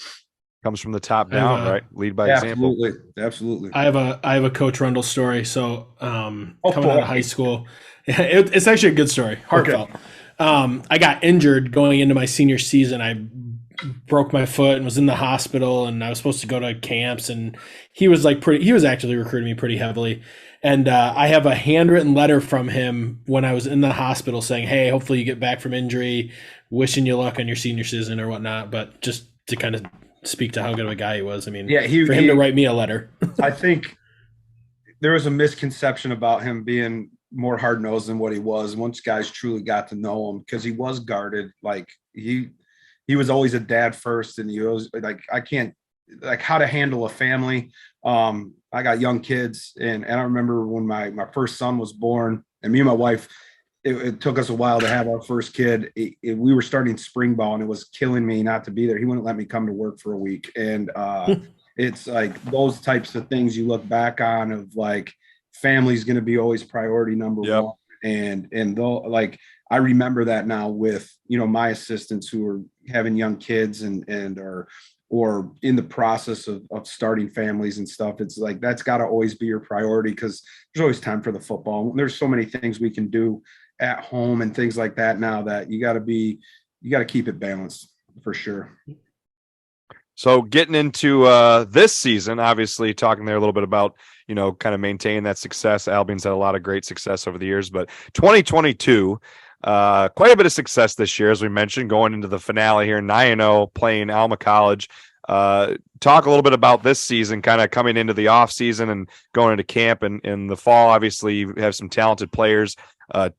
Comes from the top down, right? Lead by example. Absolutely. I have a Coach Rundle story. So coming out of high school, it's actually a good story, heartfelt. Okay. I got injured going into my senior season. I broke my foot and was in the hospital, and I was supposed to go to camps, and he was actually recruiting me pretty heavily. And I have a handwritten letter from him when I was in the hospital saying, hey, hopefully you get back from injury, wishing you luck on your senior season or whatnot. But just to kind of speak to how good of a guy he was. I mean, for him to write me a letter. I think there was a misconception about him being more hard-nosed than what he was once guys truly got to know him, because he was guarded. Like, he was always a dad first, and he was like, I can't, like, how to handle a family. I got young kids, and I remember when my first son was born, and me and my wife, it took us a while to have our first kid. We were starting spring ball, and it was killing me not to be there. He wouldn't let me come to work for a week. And it's like those types of things you look back on of, like, family's going to be always priority number one. And though, like, I remember that now with, my assistants who are having young kids and or in the process of starting families and stuff. It's like, that's got to always be your priority, because there's always time for the football. There's so many things we can do at home and things like that now that you got to keep it balanced for sure. So getting into this season, obviously talking there a little bit about, kind of maintaining that success. Albion's had a lot of great success over the years, but 2022, quite a bit of success this year, as we mentioned, going into the finale here, 9-0, playing Alma College. Talk a little bit about this season, kind of coming into the off season and going into camp and in the fall. Obviously, you have some talented players.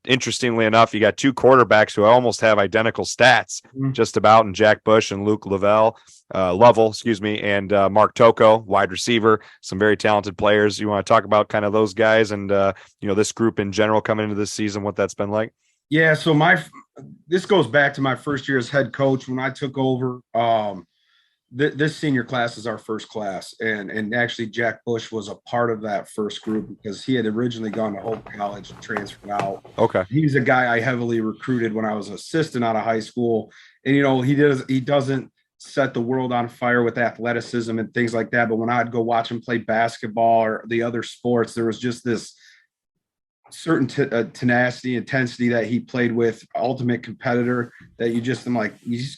Interestingly enough, you got two quarterbacks who almost have identical stats, just about, and Jack Bush and Luke Lovell, and Mark Toko, wide receiver. Some very talented players. You want to talk about kind of those guys and this group in general coming into this season, what that's been like? Yeah, so this goes back to my first year as head coach when I took over. This senior class is our first class, and actually Jack Bush was a part of that first group because he had originally gone to Hope College and transferred out. Okay, he's a guy I heavily recruited when I was an assistant out of high school, and he doesn't set the world on fire with athleticism and things like that. But when I'd go watch him play basketball or the other sports, there was just this certain tenacity, intensity that he played with, ultimate competitor that he just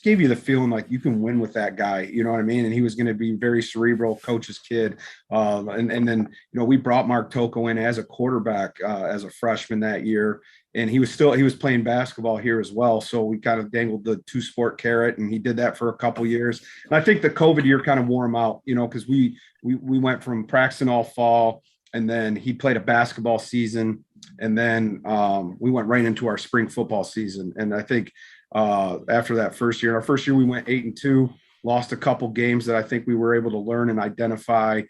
gave you the feeling like you can win with that guy, you know what I mean? And he was going to be very cerebral, coach's kid. And then, we brought Mark Toko in as a quarterback as a freshman that year. And he was playing basketball here as well. So we kind of dangled the 2-sport carrot, and he did that for a couple years. And I think the COVID year kind of wore him out, because we went from practicing all fall, and then he played a basketball season. And then we went right into our spring football season. And I think after that our first year we went 8-2, lost a couple games that I think we were able to learn and identify,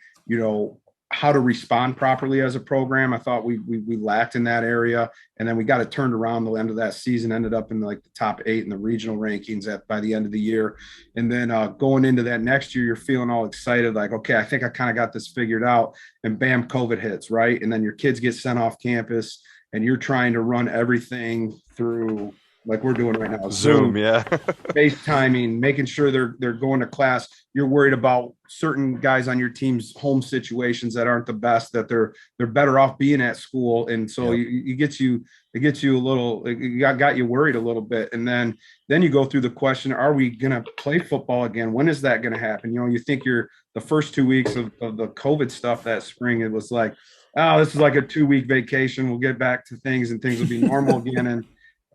how to respond properly as a program. I thought we lacked in that area. And then we got it turned around the end of that season, ended up in the top 8 in the regional rankings by the end of the year. And then going into that next year, you're feeling all excited, like, okay, I think I kind of got this figured out. And bam, COVID hits, right? And then your kids get sent off campus, and you're trying to run everything through, like we're doing right now, Zoom, yeah, FaceTiming, making sure they're going to class. You're worried about certain guys on your team's home situations that aren't the best, that they're better off being at school, and so it gets you a little, it got you worried a little bit. And then you go through the question: are we going to play football again? When is that going to happen? You think the first 2 weeks of the COVID stuff that spring, it was like, oh, this is like a 2-week vacation. We'll get back to things, and things will be normal again. And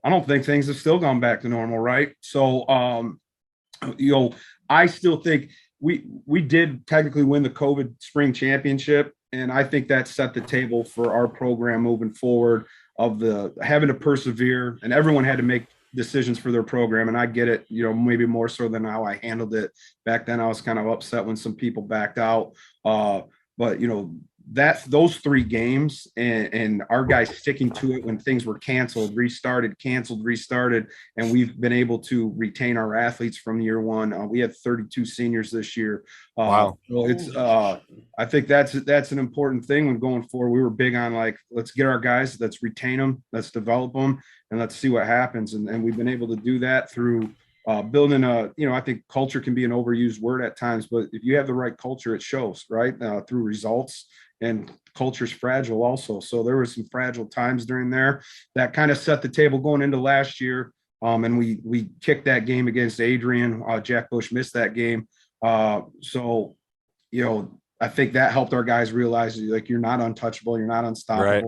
I don't think things have still gone back to normal, right? So, I still think we did technically win the COVID spring championship, and I think that set the table for our program moving forward of having to persevere, and everyone had to make decisions for their program. And I get it, maybe more so than how I handled it back then. I was kind of upset when some people backed out. But those 3 games and our guys sticking to it when things were canceled, restarted, and we've been able to retain our athletes from year one. We had 32 seniors this year. Wow. So it's I think that's an important thing when going forward. We were big on let's get our guys, let's retain them, let's develop them, and let's see what happens. And we've been able to do that through building I think culture can be an overused word at times, but if you have the right culture, it shows, right? Through results. And culture's fragile also. So there were some fragile times during there that kind of set the table going into last year. And we kicked that game against Adrian. Jack Bush missed that game. So I think that helped our guys realize you're not untouchable, you're not unstoppable. Right.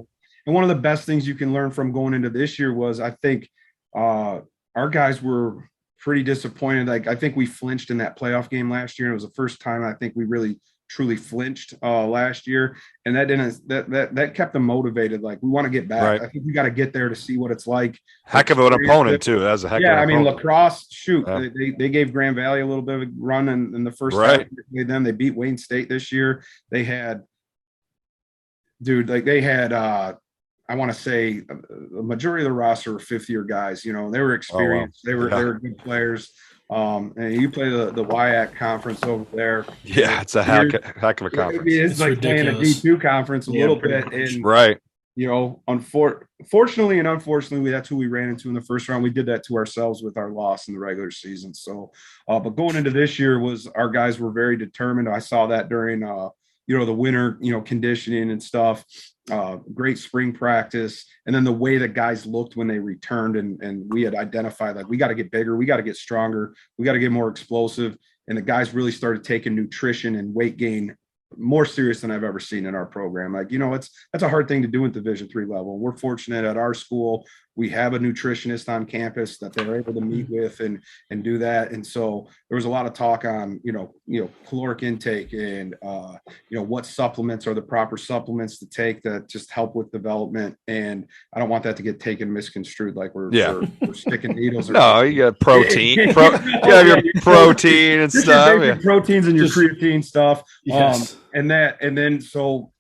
And one of the best things you can learn from going into this year was I think our guys were pretty disappointed. I think we flinched in that playoff game last year. And it was the first time I think we really truly flinched last year, and that kept them motivated. We want to get back. Right. I think we got to get there to see what it's like. Heck of an opponent too. That's a heck of an opponent. La Crosse, they gave Grand Valley a little bit of a run in the first time they beat Wayne State this year. They had I want to say the majority of the roster were 5th-year guys. They were experienced. Oh, wow. They were good players. And you play the WIAC conference over there. Yeah, it's a heck of a conference. It's like ridiculous. Playing a D2 conference a little bit. And, right. Fortunately and unfortunately, that's who we ran into in the first round. We did that to ourselves with our loss in the regular season. So, but going into this year our guys were very determined. I saw that during, the winter, conditioning and stuff. Great spring practice, and then the way that guys looked when they returned, and we had identified we got to get bigger, we got to get stronger, we got to get more explosive, and the guys really started taking nutrition and weight gain more serious than I've ever seen in our program. That's a hard thing to do at Division III level. We're fortunate at our school. We have a nutritionist on campus that they're able to meet with and do that. And so there was a lot of talk on, caloric intake and, what supplements are the proper supplements to take that just help with development. And I don't want that to get taken misconstrued we're sticking needles. No, you got protein. You have your protein and stuff. Your proteins and your creatine stuff. Yes. And then so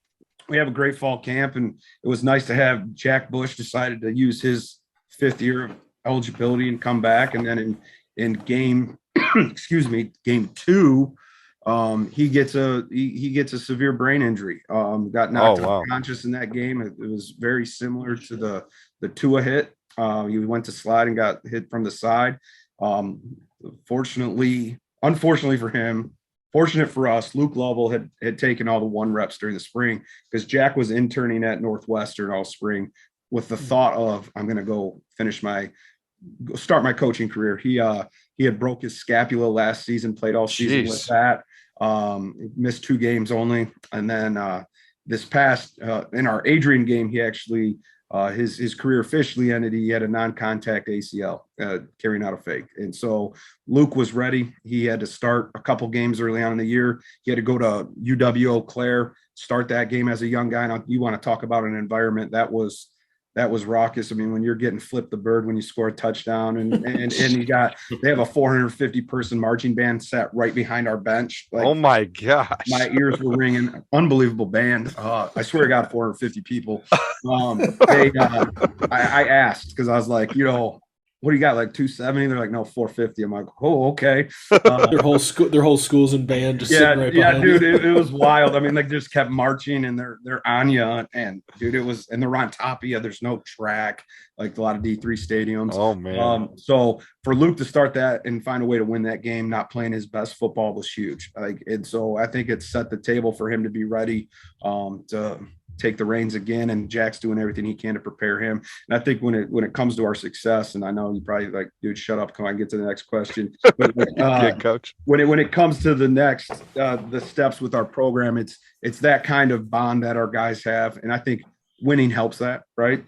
we have a great fall camp, and it was nice to have Jack Bush decided to use his 5th year of eligibility and come back. And then in game, game 2, he gets a severe brain injury. Got knocked unconscious in that game. It was very similar to the Tua hit. He went to slide and got hit from the side. Unfortunately for him, fortunate for us, Luke Lovell had taken all the 1 reps during the spring because Jack was interning at Northwestern all spring with the thought of, I'm going to go start my coaching career. He had broke his scapula last season, played all season with that. Missed 2 games only. And then this past in our Adrian game, he actually his career officially ended. He had a non-contact ACL carrying out a fake. And so Luke was ready. He had to start a couple games early on in the year. He had to go to UW Eau Claire, start that game as a young guy. Now, you want to talk about an environment that was raucous. I mean, when you're getting flipped the bird when you score a touchdown, and they have a 450 person marching band set right behind our bench. Oh my gosh. My ears were ringing. Unbelievable band. I swear to God, 450 people. I asked because I was like, what do you got, 270? They're like, no, 450. I'm like, oh, okay. Their whole school's in band, just sitting right behind dude, it was wild. I mean, they just kept marching, and they're on you, and dude, and they're on top of you. There's no track like a lot of D3 stadiums. Oh man. So for Luke to start that and find a way to win that game, not playing his best football, was huge. And so I think it set the table for him to be ready to take the reins again, and Jack's doing everything he can to prepare him. And I think when it comes to our success, and I know you probably dude, shut up, come on, get to the next question. But Coach. When it comes to the next the steps with our program, it's that kind of bond that our guys have, and I think winning helps that, right?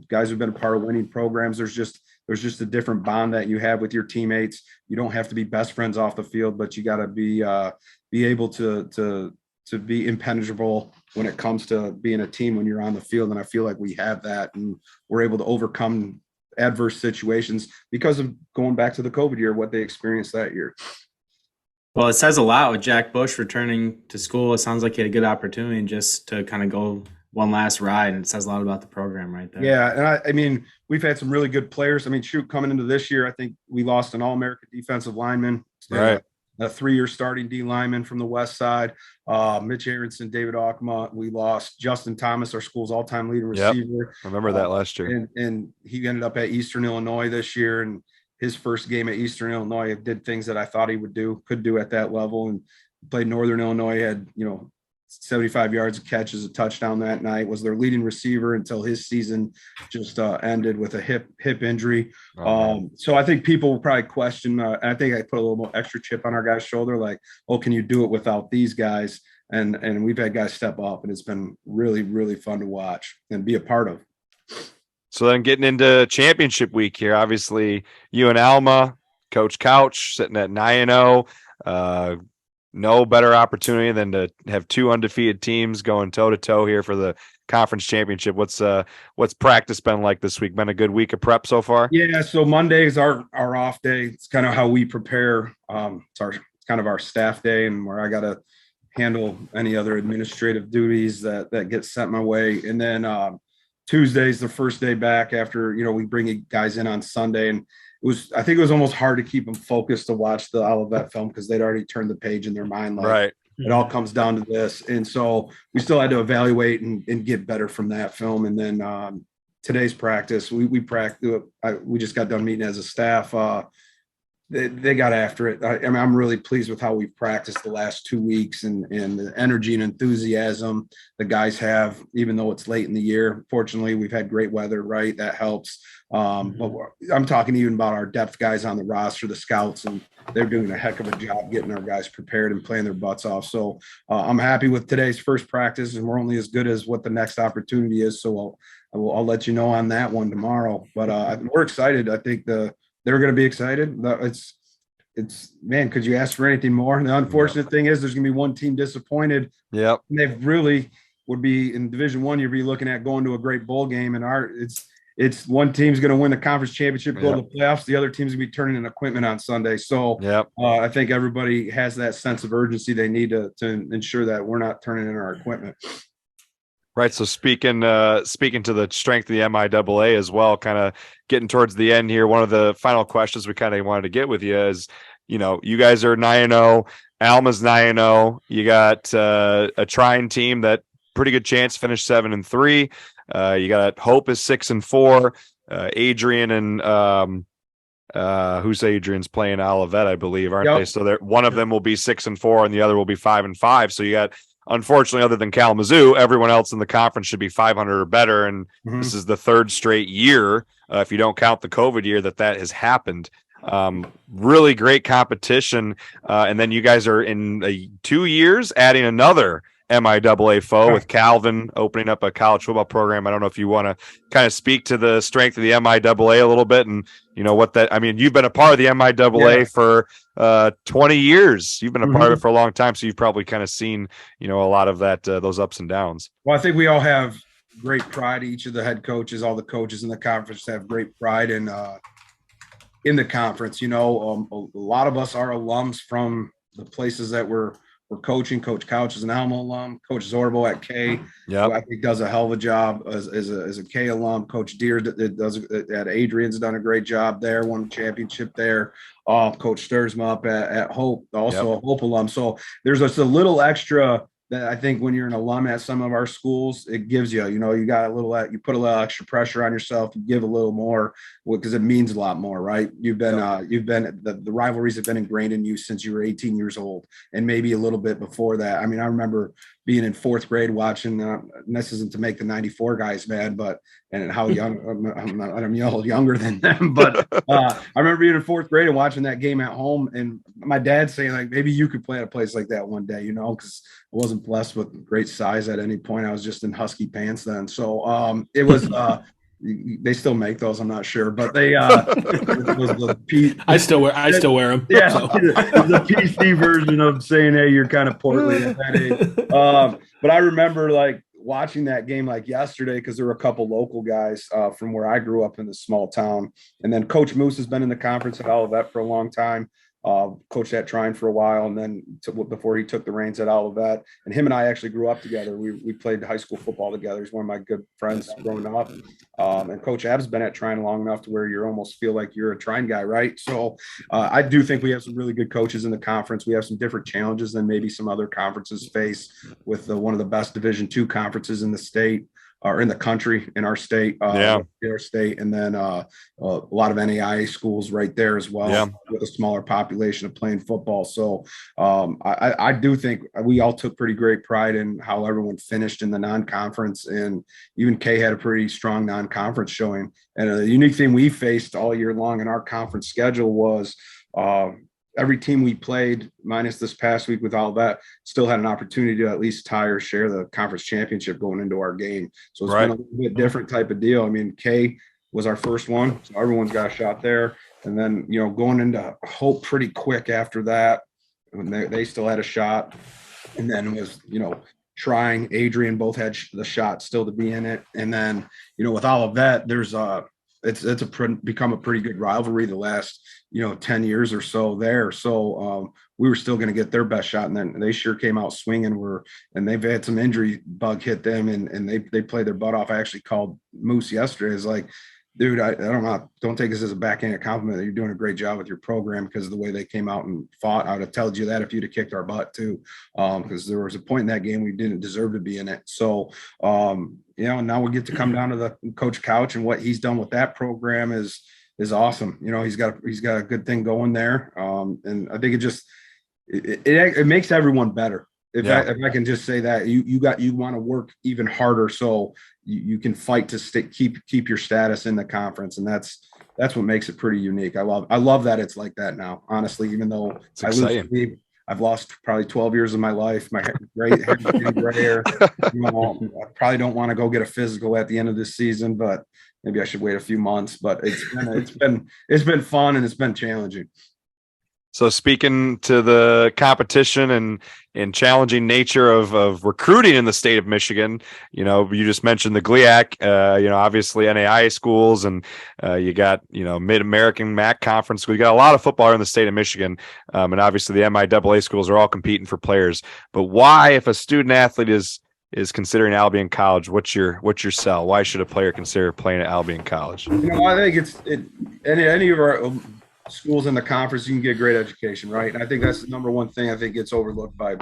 Guys who've been a part of winning programs, there's just a different bond that you have with your teammates. You don't have to be best friends off the field, but you got to be able to be impenetrable when it comes to being a team when you're on the field. And I feel like we have that, and we're able to overcome adverse situations because of going back to the COVID year, what they experienced that year. Well, it says a lot with Jack Bush returning to school. It sounds like he had a good opportunity just to kind of go one last ride, and it says a lot about the program right there. Yeah, and I mean, we've had some really good players. I mean, coming into this year, I think we lost an All-American defensive lineman, right? A 3-year starting D lineman from the West Side, Mitch Aronson, David Alma. We lost Justin Thomas, our school's all-time leading receiver. I remember that last year. And he ended up at Eastern Illinois this year, and his first game at Eastern Illinois did things that I thought he could do at that level, and played Northern Illinois, had 75 yards of catches, a touchdown that night, was their leading receiver until his season just ended with a hip injury. So I think people will probably question, and I think I put a little more extra chip on our guy's shoulder, like, oh, can you do it without these guys? And we've had guys step up, and it's been really, really fun to watch and be a part of. So then getting into championship week here, obviously you and Alma, Coach Couch sitting at 9-0, no better opportunity than to have 2 undefeated teams going toe to toe here for the conference championship. What's practice been like this week? Been a good week of prep so far? Yeah. So Monday is our off day. It's kind of how we prepare. It's kind of our staff day, and where I got to handle any other administrative duties that get sent my way. And then Tuesday's the first day back after, we bring guys in on Sunday, and I think it was almost hard to keep them focused to watch the Olivet film because they'd already turned the page in their mind. Like, right. It all comes down to this. And so we still had to evaluate and get better from that film. And then today's practice, we practiced. We just got done meeting as a staff. They got after it. I mean, I'm really pleased with how we've practiced the last 2 weeks and the energy and enthusiasm the guys have, even though it's late in the year. Fortunately, we've had great weather, right? That helps. But I'm talking even about our depth guys on the roster, the scouts, and they're doing a heck of a job getting our guys prepared and playing their butts off. So I'm happy with today's first practice, and we're only as good as what the next opportunity is. So I'll let you know on that one tomorrow. But we're excited. I think they're going to be excited. It's man, could you ask for anything more? And the unfortunate thing is there's going to be one team disappointed. Yep. And they really would be in Division I. You'd be looking at going to a great bowl game, and it's one team's going to win the conference championship, go to the playoffs. The other team's going to be turning in equipment on Sunday. So I think everybody has that sense of urgency they need to ensure that we're not turning in our equipment. Right. So speaking to the strength of the MIAA as well, kind of getting towards the end here, one of the final questions we kind of wanted to get with you is, you guys are 9-0, Alma's 9-0. You got a trying team that pretty good chance to finish 7-3. You got Hope is 6-4. Adrian and who's Adrian's playing Olivet, I believe, aren't they? So one of them will be 6-4 and the other will be 5-5. So you got, unfortunately, other than Kalamazoo, everyone else in the conference should be 500 or better. And this is the 3rd straight year, if you don't count the COVID year, that has happened. Really great competition. And then you guys are in 2 years adding another MIAA foe with Calvin opening up a college football program. I don't know if you want to kind of speak to the strength of the MIAA a little bit and what that, I mean, you've been a part of the MIAA for 20 years. You've been a part of it for a long time. So you've probably kind of seen, a lot of that, those ups and downs. Well, I think we all have great pride. Each of the head coaches, all the coaches in the conference have great pride in the conference. A lot of us are alums from the places that we're coaching. Coach Couch is an Alma alum. Coach Zorbo at K, who I think does a hell of a job as a K alum. Coach Deere at Adrian's done a great job there, won the championship there. Coach Sturzma up at Hope, also a Hope alum. So there's just a little extra that I think when you're an alum at some of our schools, it gives you, you got you put a little extra pressure on yourself, you give a little more because it means a lot more, right? You've been the rivalries have been ingrained in you since you were 18 years old and maybe a little bit before that. I mean, I remember being in 4th grade watching, and this isn't to make the 94 guys mad, and how young, I'm younger than them, but I remember being in 4th grade and watching that game at home, and my dad saying, like, maybe you could play at a place like that one day, because I wasn't blessed with great size at any point. I was just in husky pants then. So it was, they still make those, I'm not sure, but they, it was I still wear them. Yeah. So. The PC version of saying, hey, you're kind of portly at that age. But I remember, like, watching that game like yesterday, because there were a couple local guys from where I grew up in the small town. And then Coach Moose has been in the conference at Olivet for a long time. Coached at Trine for a while, and then before he took the reins at Olivet. And him and I actually grew up together. We played high school football together. He's one of my good friends growing up. And Coach Ab's been at Trine long enough to where you almost feel like you're a Trine guy, right? So I do think we have some really good coaches in the conference. We have some different challenges than maybe some other conferences face with one of the best Division II conferences in the state. Or in the country, in our state, our state, and then a lot of NAIA schools right there as well, with a smaller population of playing football. So I do think we all took pretty great pride in how everyone finished in the non-conference, and even K had a pretty strong non-conference showing. And the unique thing we faced all year long in our conference schedule was every team we played, minus this past week with all that, still had an opportunity to at least tie or share the conference championship going into our game. So it's been a little bit different type of deal. I mean, K was our first one, so everyone's got a shot there. And then, going into Hope pretty quick after that, they still had a shot. And then it was, Trying, Adrian both had the shot still to be in it. And then, with all of that, there's it's become a pretty good rivalry the last 10 years or so there. So we were still going to get their best shot, and then they sure came out swinging. And they've had some injury bug hit them, and they played their butt off. I actually called Moose yesterday. It's like, dude, I don't take this as a backhanded compliment that you're doing a great job with your program because of the way they came out and fought. I would have told you that if you'd have kicked our butt too, because there was a point in that game we didn't deserve to be in it. So, now we get to come down to the Coach Couch, and what he's done with that program is awesome. He's got a good thing going there. And I think it makes everyone better. If I can just say that you want to work even harder so you can fight to keep your status in the conference, and that's what makes it pretty unique. I love that it's like that now. Honestly, even though I've lost probably 12 years of my life, my gray hair. I probably don't want to go get a physical at the end of this season, but maybe I should wait a few months. But it's been fun, and it's been challenging. So speaking to the competition and challenging nature of recruiting in the state of Michigan, you just mentioned the GLIAC, obviously NAIA schools, and you got, Mid-American MAC conference. We got a lot of football in the state of Michigan. And obviously the MIAA schools are all competing for players. But why, if a student athlete is considering Albion College, what's your sell? Why should a player consider playing at Albion College? I think any of our schools in the conference, you can get a great education, right? And I think that's the number one thing I think gets overlooked by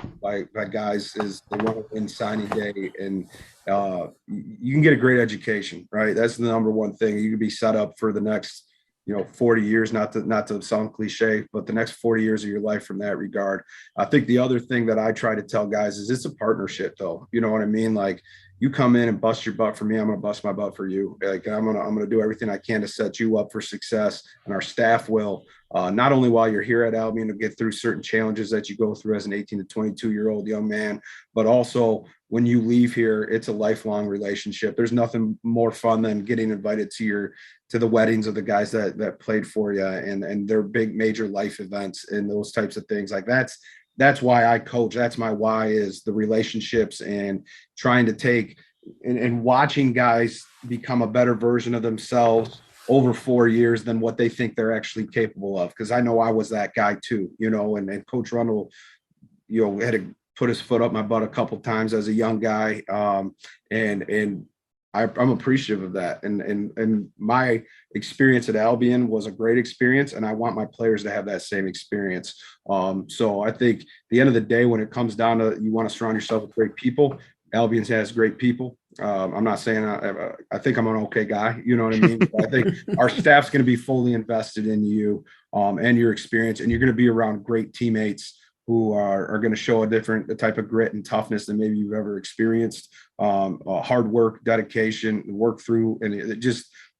guys is they want to win signing day, and you can get a great education, right? That's the number one thing. You can be set up for the next 40 years, not to sound cliche, but the next 40 years of your life from that regard. I think the other thing that I try to tell guys is it's a partnership, though. You know what I mean? Like, you come in and bust your butt for me, I'm going to bust my butt for you. Like, I'm going to do everything I can to set you up for success, and our staff will, not only while you're here at Albion to get through certain challenges that you go through as an 18 to 22-year-old young man, but also when you leave here, it's a lifelong relationship. There's nothing more fun than getting invited to the weddings of the guys that played for you, and their big major life events and those types of things. Like, that's why I coach. That's my why, is the relationships and trying to take and watching guys become a better version of themselves over 4 years than what they think they're actually capable of. Because I know I was that guy too, and Coach Rundle, had to put his foot up my butt a couple times as a young guy. And I'm appreciative of that. And my experience at Albion was a great experience, and I want my players to have that same experience. So I think at the end of the day, when it comes down to you want to surround yourself with great people, Albion has great people. I'm not saying I think I'm an okay guy, you know what I mean? I think our staff's going to be fully invested in you and your experience, and you're going to be around great teammates who are going to show a type of grit and toughness than maybe you've ever experienced. Hard work, dedication, work through, and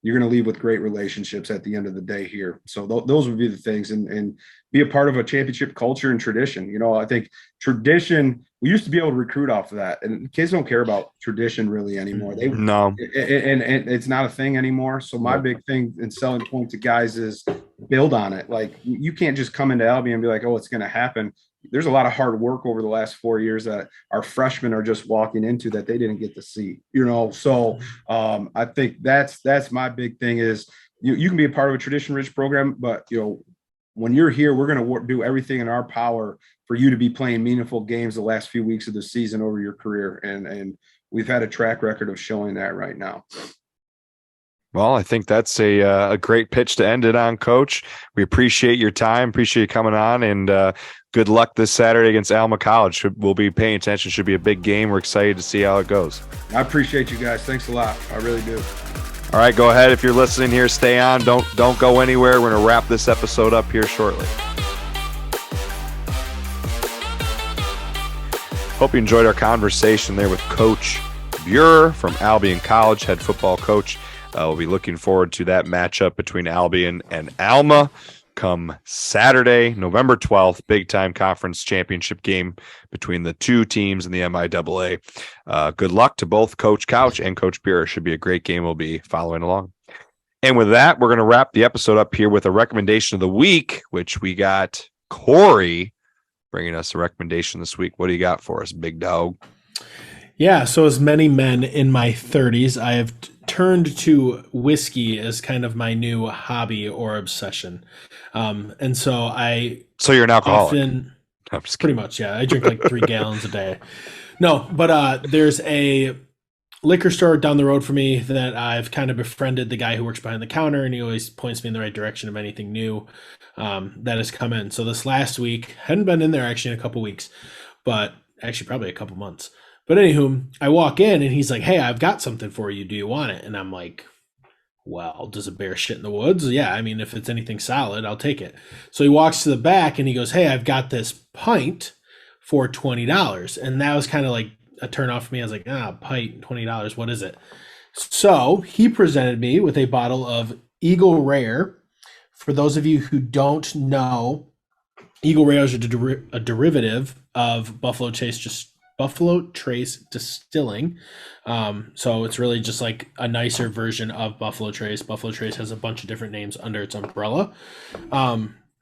you're going to leave with great relationships at the end of the day here. So those would be the things, and be a part of a championship culture and tradition. I think tradition, we used to be able to recruit off of that, and kids don't care about tradition really anymore. No. And it's not a thing anymore. So my big thing and selling point to guys is build on it. Like, you can't just come into Albion and be like, oh, it's going to happen. there's a lot of hard work over the last 4 years that our freshmen are just walking into that they didn't get to see, So I think that's my big thing is you can be a part of a tradition-rich program, but when you're here, we're going to do everything in our power for you to be playing meaningful games the last few weeks of the season over your career. And we've had a track record of showing that right now. Well, I think that's a great pitch to end it on, Coach. We appreciate your time, appreciate you coming on, and good luck this Saturday against Alma College. We'll be paying attention. Should be a big game. We're excited to see how it goes. I appreciate you guys. Thanks a lot. I really do. All right, go ahead. If you're listening here, stay on. Don't go anywhere. We're going to wrap this episode up here shortly. Hope you enjoyed our conversation there with Coach Beurer from Albion College, head football coach. We'll be looking forward to that matchup between Albion and Alma come Saturday, November 12th, big time conference championship game between the two teams in the MIAA. Good luck to both Coach Couch and Coach Beurer. Should be a great game. We'll be following along. And with that, we're going to wrap the episode up here with a recommendation of the week, which we got Kory bringing us a recommendation this week. What do you got for us, big dog? Yeah, so as many men in my 30s, I have turned to whiskey as kind of my new hobby or obsession. And so you're an alcoholic. Often, pretty much, yeah. I drink like 3 gallons a day. No, but there's a liquor store down the road for me that I've kind of befriended the guy who works behind the counter, and he always points me in the right direction of anything new that has come in. So this last week, hadn't been in there actually in a couple weeks, but actually probably a couple months. But anywho, I walk in and he's like, "Hey, I've got something for you. Do you want it?" And I'm like, well, does a bear shit in the woods? Yeah, I mean, if it's anything solid, I'll take it. So he walks to the back and he goes, "Hey, I've got this pint for $20. And that was kind of like a turn off for me. I was like, pint, $20. What is it? So he presented me with a bottle of Eagle Rare. For those of you who don't know, Eagle Rare is a derivative of Buffalo Trace Distilling. So it's really just like a nicer version of Buffalo Trace. Buffalo Trace has a bunch of different names under its umbrella.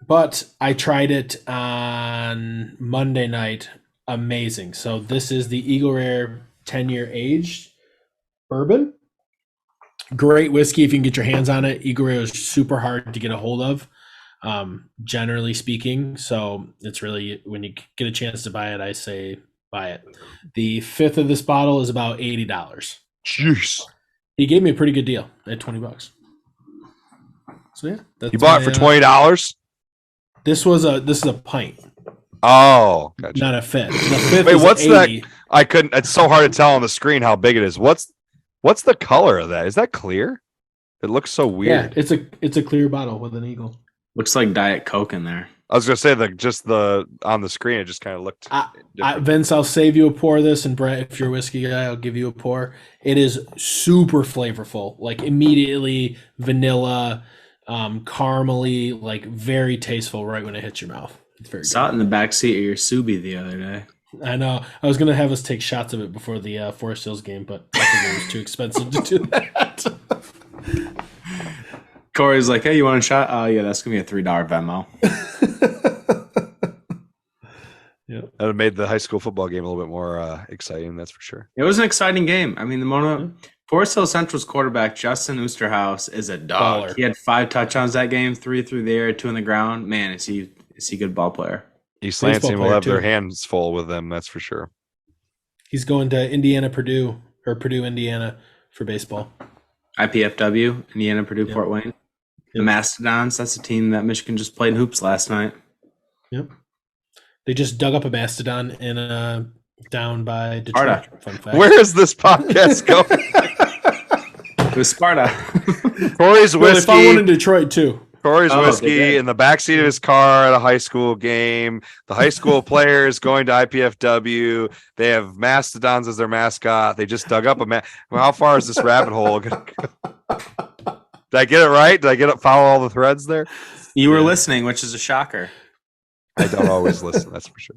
But I tried it on Monday night. Amazing. So this is the Eagle Rare 10-year aged bourbon. Great whiskey if you can get your hands on it. Eagle Rare is super hard to get a hold of, generally speaking. So it's really, when you get a chance to buy it, I say buy it. The fifth of this bottle is about $80. Jeez. He gave me a pretty good deal at $20. So yeah, you bought it for $20. This is a pint. Oh, gotcha. Not a fifth. The fifth Wait, is what's 80. that? I couldn't. It's so hard to tell on the screen how big it is. What's the color of that? Is that clear? It looks so weird. Yeah, it's a clear bottle with an eagle. Looks like Diet Coke in there. I was gonna say the on the screen it just kind of looked. Vince, I'll save you a pour of this, and Brett, if you're a whiskey guy, I'll give you a pour. It is super flavorful, like immediately vanilla, caramely, like very tasteful right when it hits your mouth. It's very Saw good. it in the back seat of your Subi the other day. I know. I was gonna have us take shots of it before the Forest Hills game, but I think it was too expensive to do that. Kory's like, "Hey, you want a shot?" Oh yeah, that's gonna be a $3 Venmo. Yeah, That have made the high school football game a little bit more exciting. That's for sure. It was an exciting game. I mean, Forest Hill Central's quarterback Justin Oosterhouse is a dog. Baller. He had 5 touchdowns that game, 3 through the air, 2 on the ground. Man, is he a good ball player? East Baseball Lansing will player, have their too. hands full with them. That's for sure. he's going to Purdue, Indiana for baseball. IPFW, Indiana, Purdue, Yep. Fort Wayne. The Yep. Mastodons, that's a team that Michigan just played hoops last night. Yep. They just dug up a mastodon in down by Detroit. Sparta. Fun fact. Where is this podcast going? It was Sparta. Kory's Well, they found one whiskey. in Detroit too. Kory's Oh, they whiskey did. in the backseat of his car at a high school game. The high school players going to IPFW. They have mastodons as their mascot. They just dug up a Well, how far is this rabbit hole gonna go? Did I get it right? Did I follow all the threads there? You were listening, which is a shocker. I don't always listen, that's for sure.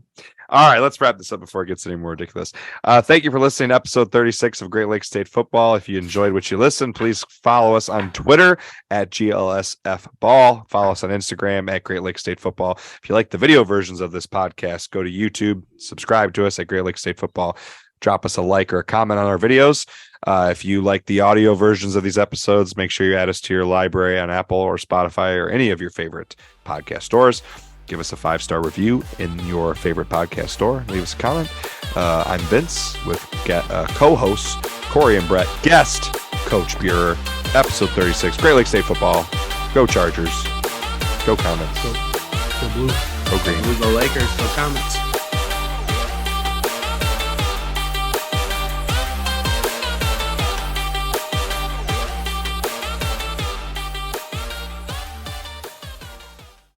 All right, let's wrap this up before it gets any more ridiculous. Thank you for listening to episode 36 of Great Lakes State Football. If you enjoyed what you listened, please follow us on Twitter at GLSFBall. Follow us on Instagram at Great Lakes State Football. If you like the video versions of this podcast, go to YouTube, subscribe to us at Great Lakes State Football. Drop us a like or a comment on our videos. If you like the audio versions of these episodes, make sure you add us to your library on Apple or Spotify or any of your favorite podcast stores. Give us a 5-star review in your favorite podcast store. Leave us a comment. I'm Vince with co-hosts Kory and Brett. Guest Coach Beurer. Episode 36. Great Lakes State Football. Go Chargers. Go Comets. Go Blue. Go Green. Go Lakers. Go Comets.